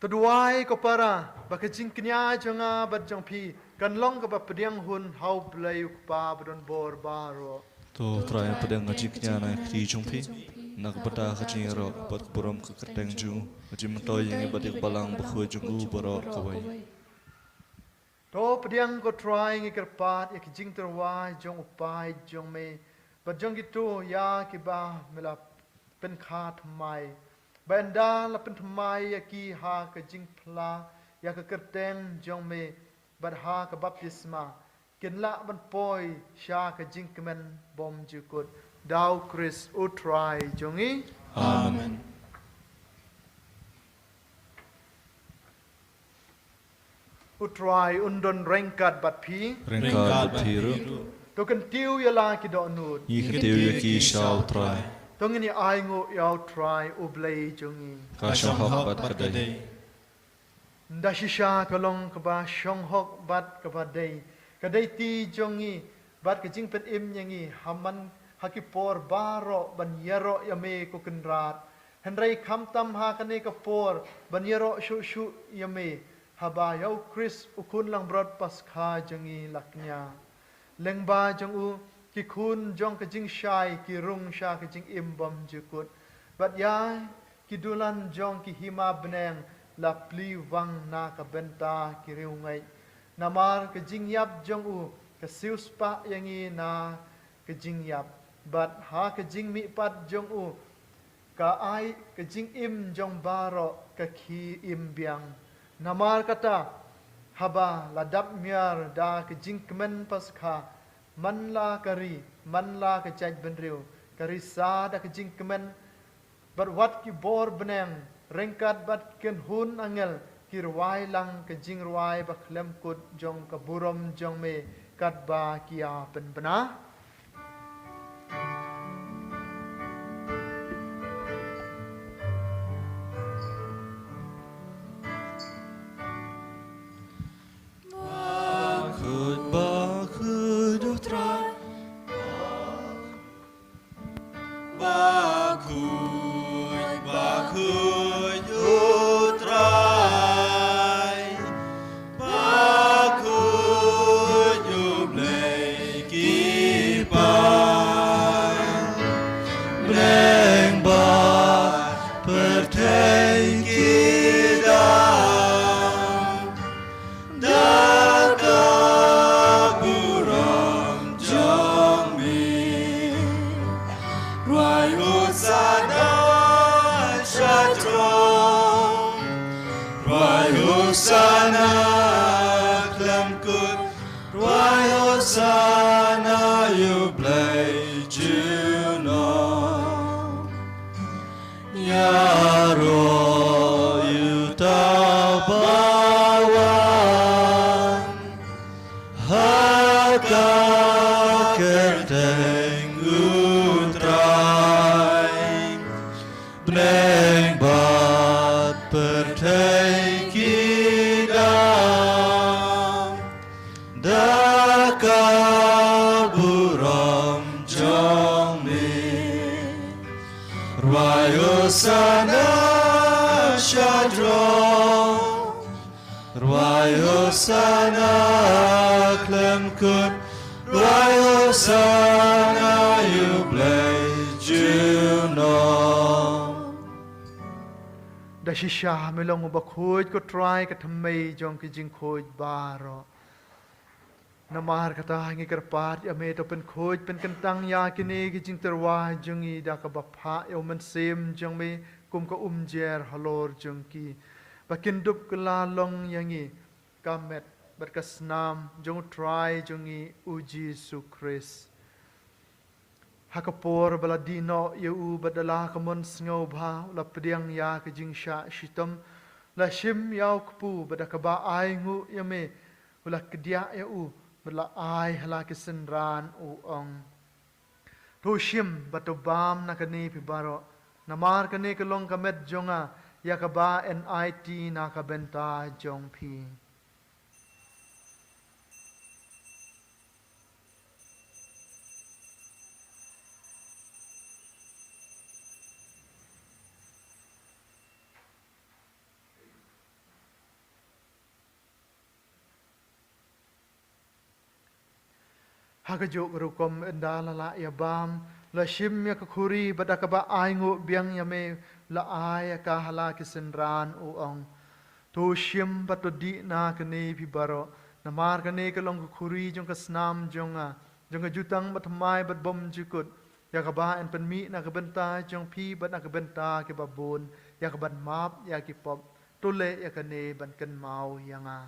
Tuduai ko para bakajing kenya jonga badjong pi kan long ka padiang hun hau blai pa badon bor baro To try pedang ngajiknya na kri jumpi. Nak bata kacing ro pat buram ke kerteng ju. Kaji mentoy yang batik balang bakhu jungu baro kawai. to padiang ko try ngi kerpat ya kijing terwai jong upai jong me badjong gitu ya ki ba mela pen khat mai benda la pen thmai ya ki ha kajing phla ya ka kerteng jong me bad ha ka baptisma kin la ban poi sha ka jing kemen bom jukut Dau Chris utrai jongi. Amen. Utrai undon rengkat bat pi. Ringkad batiru. Token tiu yala ki do nut. Yikitiu yaki shao try. Tong ini ai ngu yau try ublei jongi. Kashong hok bat kadai. Nda shisha kalong kaba shong hok bat kaba dei. Kadai ti jongi bat ke jing pet im yangi haman hakipor baro ban yero yame ko kenrat. Henry kamtam ha kane kapor ban yero shu shu yame. Haba yau Chris ukun lang brod paskha jongi laknya. Lengba jong u ki kun jong ke jing shai ki rung sha ke jing im bom jukut. Bat ya ki dulan jong ki hima beneng la pli wang na ka benta ki riu ngai. Namar ke jing yap jong u ke sius pa yangi na ke jing yap. Bat ha ke jing mi pat jong u ka ai ke jing im jong baro ke ki im biang. Namar kata haba ladap miar da ke jing kemen paskha man la kari man la ke jaj benriu kari sa da ke jing kemen bat wat ki bor beneng rengkat bat ken hun angel ki ruai lang ke jing ruai ba klem kut jong ka burom jong me kat ba kia pen bena. Shisha melong ba khoj ko try ka thammei jong ki jing khoj baro namar kata ngi karpat ya me to pen khoj pen kentang ya kini ki jing terwa jong i da ka ba pha yo man sem jong me kum ka jer halor jong ki ba kin dup kala long yangi kamet bat ka snam jong try jong i uji su Chris hakapor baladino yeu badala kamon sngo bha la pediang ya ke jing sha shitam la shim yau kpu badakaba ai ngu yame ula kedia yeu bala ai hala ke senran u ong to shim batobam nakani pibaro namar kane kelong kamet jonga yakaba NIT nakabenta jong pi. Hakajuk rukom endala la ya bam la shim ya kakuri badakaba aingu biang yame la ay ka hala kisenran uong to shim batodi na kane pibaro namar kane kalong kakuri jong kasnam jonga jonga jutang batmai bat bom jukut ya kaba en penmi na kabenta jong pi bat na kabenta ke babon ya kaban map ya ki pop tole ya kane ban kan mau yanga.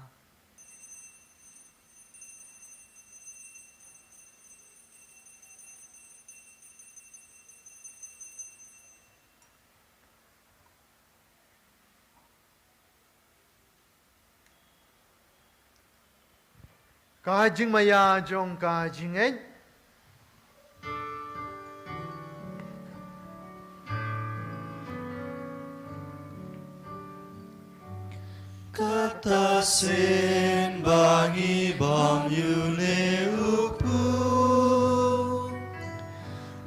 Kajing maya jong kajing ấy Kata sen bangi bom yune upu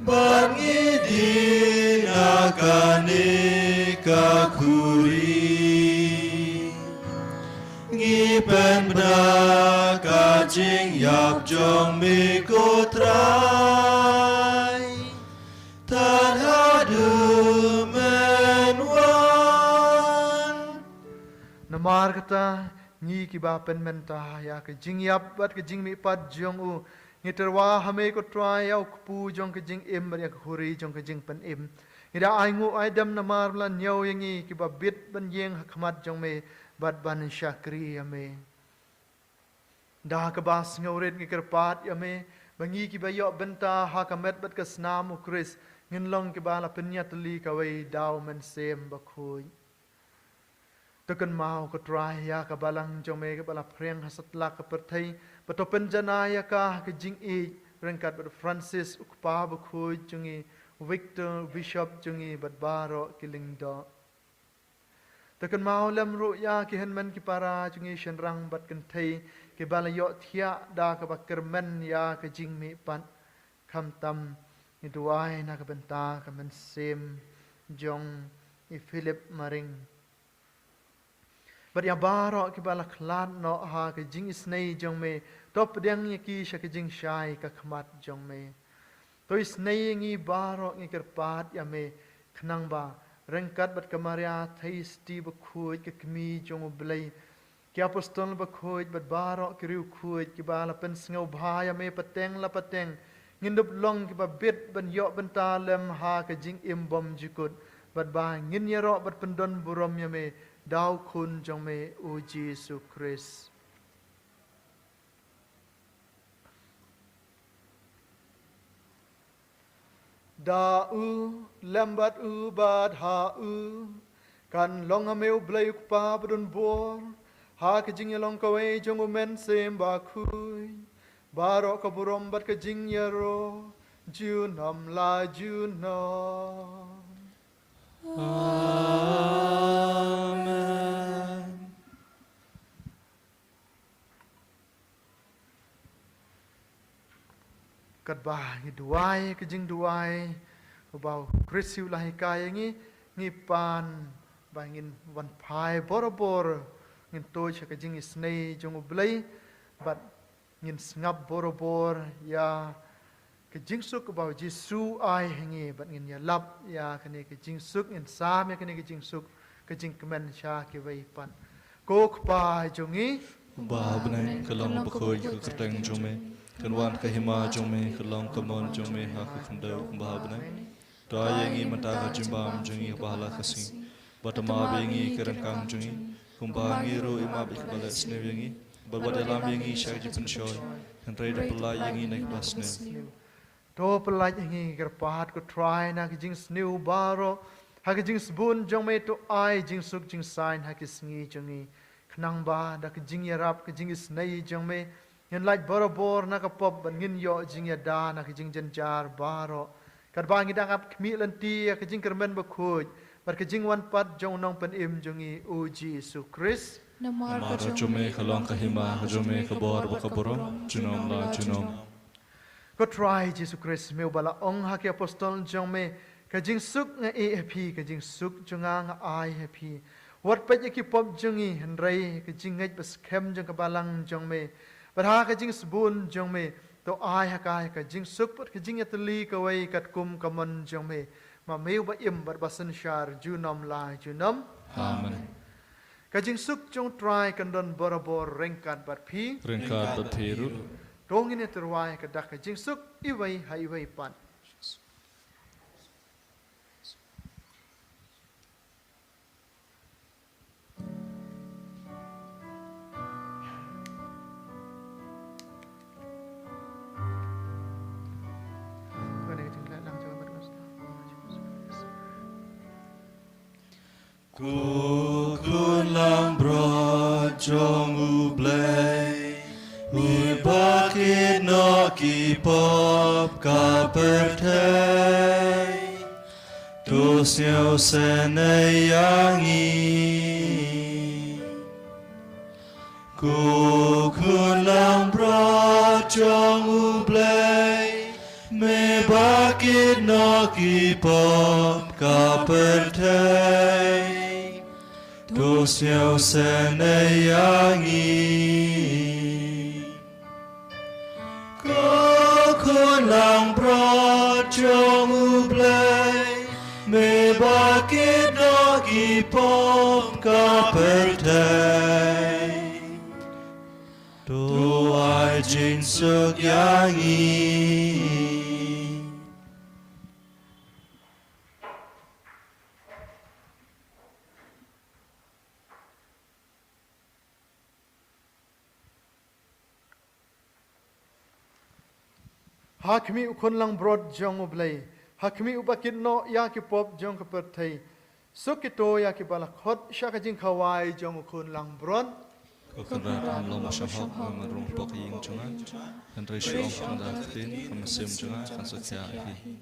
bangi dinagane kakuri ngipen benda kajing yap jong mi kotrai tan hadu menwan Namar kata ngi kiba pen menta ya ke jing yap bat ke jing mi pat jong u ngiterwa hame ko try au kpu jong ke jing im ya khuri jong ke jing pen im ida ai ngu ai dam namar lan nyau yangi kiba bit ban yeng hakmat jong me bat ban syakri ya me dah ke bas ngaurit ngi kerpat ya me bangi kiba yo benta hakamet bat ke snam u kris ngin long kiba la penyat li kawai daw men sem bakhui Tekan mau ke try ya ke balang jong me ke bala preng hasat lak ke perthai patopen jana ya ka ke jing e rengkat bat Francis ukpa bakhui jungi Victor Bishop jungi bat baro kiling do Tekan mau lam ru ya ke henman ki para jungi shenrang bat kenthai ke bala yo thia da ke bakermen ya ke jing me pan kham tam ni duai na ke benta ke men sem jong i Philip Maring But ya barok ki bala klan no ha ke jing isnei jong me top deng ye ki sha ke jing shai ka khmat jong me to isnei ngi barok ngi kerpat ya me khnang ba rengkat bat kamaria thai sti ba khoi ke kmi jong blai ki apostol ba khoi bat barok ki riu khoi ki bala pen sngo bha ya me pateng la pateng ngindup long ki ba bit ban yo ban ta lem ha ke jing im bom jikut bat ba ngin ye ro bat pendon burom ya me Dau kun jong me u Jesu Christ. Da u lambat u bad ha u kan long ameu blai pa brun bor ha ke jing long ka we jong u men sem ba khui baro ka burom bat ke jing yaro ju nam la ju no Amen. Kat ba ngi duai ke jing duai bau krisiu lahi kai ngi pan ba ngin wan pai borobor ngin toy ke jing isnei jong blai bat ngin ngap borobor ya ke jing suk bau Jesu ai hengi bat ngin ya lap ya kene ke jing suk ngin sam ya kene ke jing suk ke jing kemen sha ke wei pan kok pa jongi Ba benai kelong bakoi ke keteng jong me Kenwan ke hima jong me kelong kemon jong me ha ke kendau ba benai Da yengi mata ka jimbam jongi bahala kasi Batama bengi kerengkang jongi Kumba ngiro ima bik balet sne yengi Balwa dalam yengi syak jipen shoy Hentai da pelai yengi naik basne To pelaj ngi kerpat ko try na ke jing sniu baro ha ke jing sbun jong me to ai jing suk jing sign ha ke sngi jongi khnang ba da ke jing yarap ke jing snei jong me yen like borobor na ka pop ban ngin yo jing ya da na ke jing janjar baro kat ba ngi dangap kmi lanti ke jing kermen ba khoj bar ke jing wan pat jong nong pen im jongi o Jesu Christ Mara jong me kelong ke hima jong me ke bor ba ke borom junom la junom Ko try Jesu Christ meu bala ong ha ke apostol jong me ka jing suk nga e happy ka jing suk jonga nga ai happy wat pa ki pop jongi henrai ka jing ngai bas khem jong ka balang jong me bar ha ka jing sbun jong me to ai ha ka jing suk pat ka jing atli ka wai kat kum kamon jong me ma meu ba im bar basan shar junom la junom Amen ka jing suk jong try kan don borobor rengkat bat pi Rengkat bat piru dong ini terwai ka dak ka jing suk iwai hai wai pan Ku kun lang bro jong u blai mi ba pop ka perthei tu siêu senai yangi ku khun lang bro trong u blei me bakit no ki pop ka perthei tu siêu senai yangi lang bro trong u blei me bakit no gi pom ka perthei tu ai jin suk yangi Hakmi ukon lang brod jong ublay. Hakmi ubakit no ya ki pop jong kaperthai. Sukito ya ki balakhot syaka jing khawai jong ukon lang brod. Kekendaraan lom syahok memerung pok ying cunga dan resyo ong kendaraan kemesim cunga kan setia ahi.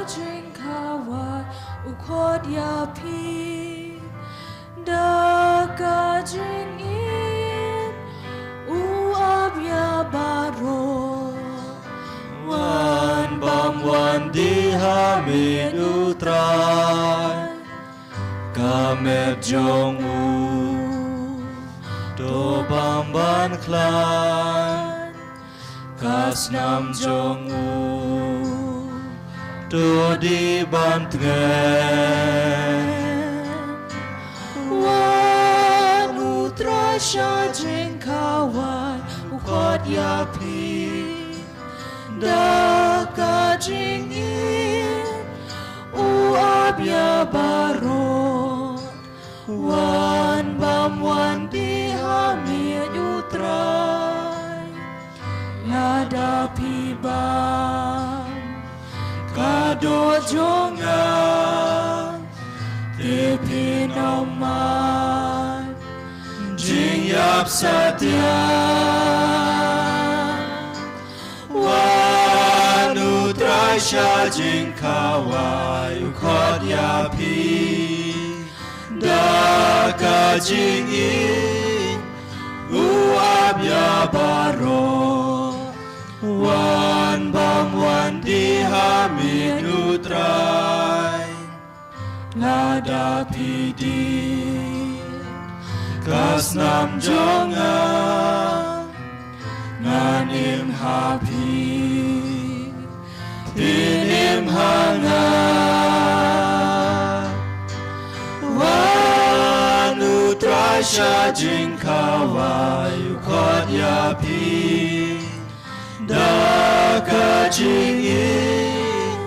Jing kawa ukod ya pi daka jing in uab ya baro wan bam wan di hamid utrai kamet jong u do bam ban klan kas nam jong u tu di bantngen wan utrasha jing kawan ukod ya pi daka jing in uab ya baro wan bam wan di hamid utrai lada pi bam kado jongan tipi noman jing yap satya wan utrasha jing kawai ukod ya pi daka jing in uab ya baro wan bam wan di hamid utrai lada pidi kas nam jongan nganim hapi pinim hangat wan utrasha jing kawai ukod ya pi daka jing in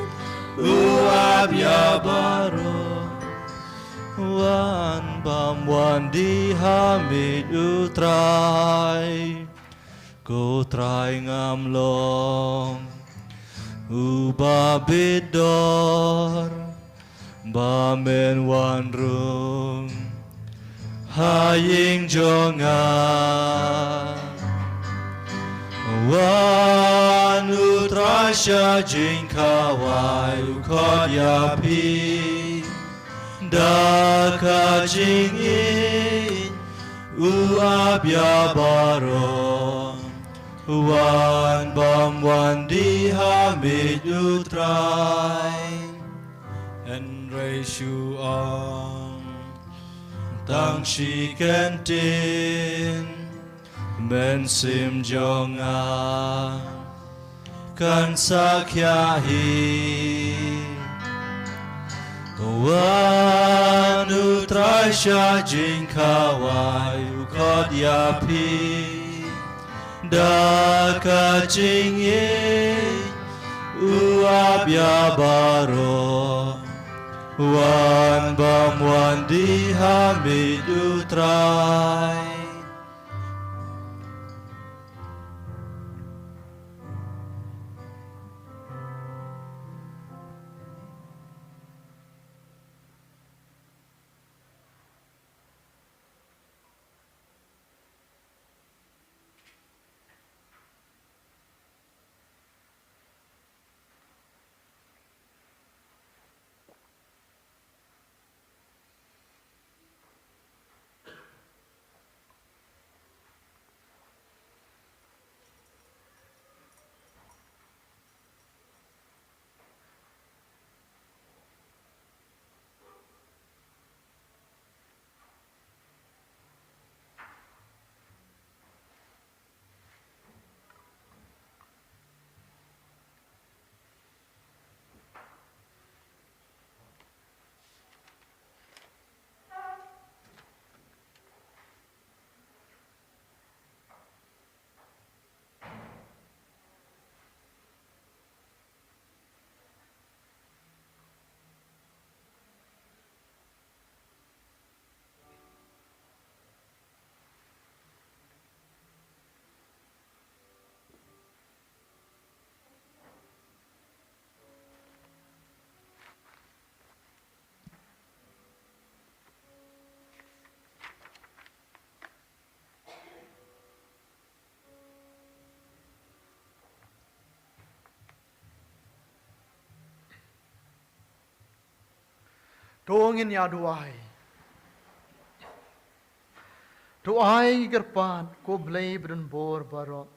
uab ya baro wan bam wan di hamid utrai ko trai ngam long uba bidor bamen wan rung haying jongan wan utrasha jing kawai ukod ya pi daka jing in uab ya baro wan bam wan di hamid utrai en reishu on tang shi kentin men sim jonga kan sakyahi Wan utrai sha jing kawai ukot ya pi da ka jing ye uap ya baro wan bam wan di hamid utrai. Dongin ya doai gerpan ko blai beren bor baro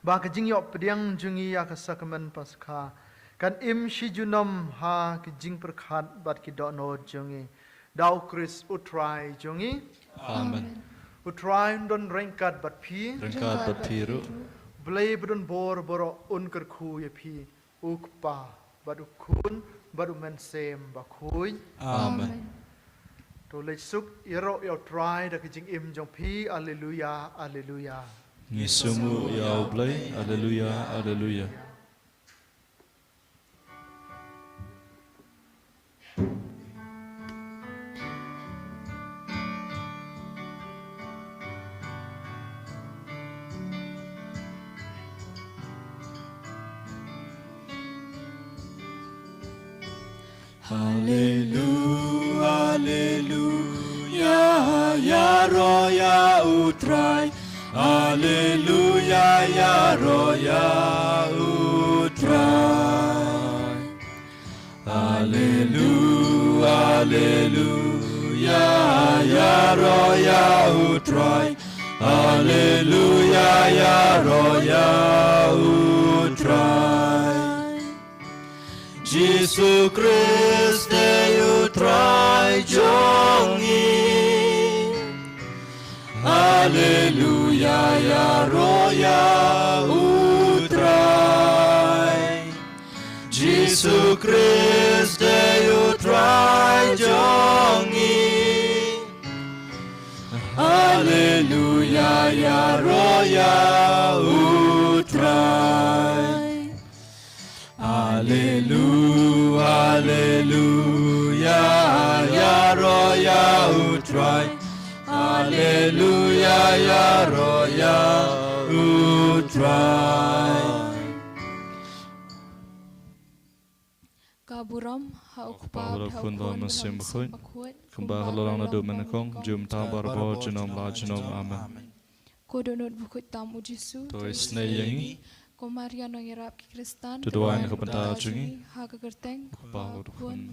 ba ka jing yok pediang jungi ya ka sakamen paskha kan im shijunam ha ki jing perkhat bat ki do no jungi dau kris utrai jungi Amen. utrai don rengkat bat pi Rengkat berpiru. blai beren bor baro un ker khu ye pi ukpa bat ukun bat men sem ba khui Amen. to le suk iro yo try da kijing im jong pi alleluia alleluia Ngisumu yau blai. Haleluya, haleluya. Haleluya, haleluya, ya roya utrai. Haleluya, ya roya utrai. Haleluya, haleluya, ya roya utrai. Haleluya, ya roya utrai. Jesu Kriste utrai jongi. Haleluya, ya roya utrai. Jesu Kriste utrai jongi. Haleluya, ya roya utrai. Haleluya, haleluya, ya roya utrai. Haleluya, ya roya utrai. Kaburam hauk Pahula pa kun ba masim bakhoy. Kembah halang na do menakong. Jum ta barbo jinom la jinom. Amen. Kodonot bukut tamu Jisu. To isne yangi. Ko Maria nang irap ki Kristan. Tuduan ka penta jungi. Ha ka gerteng. Pahula kun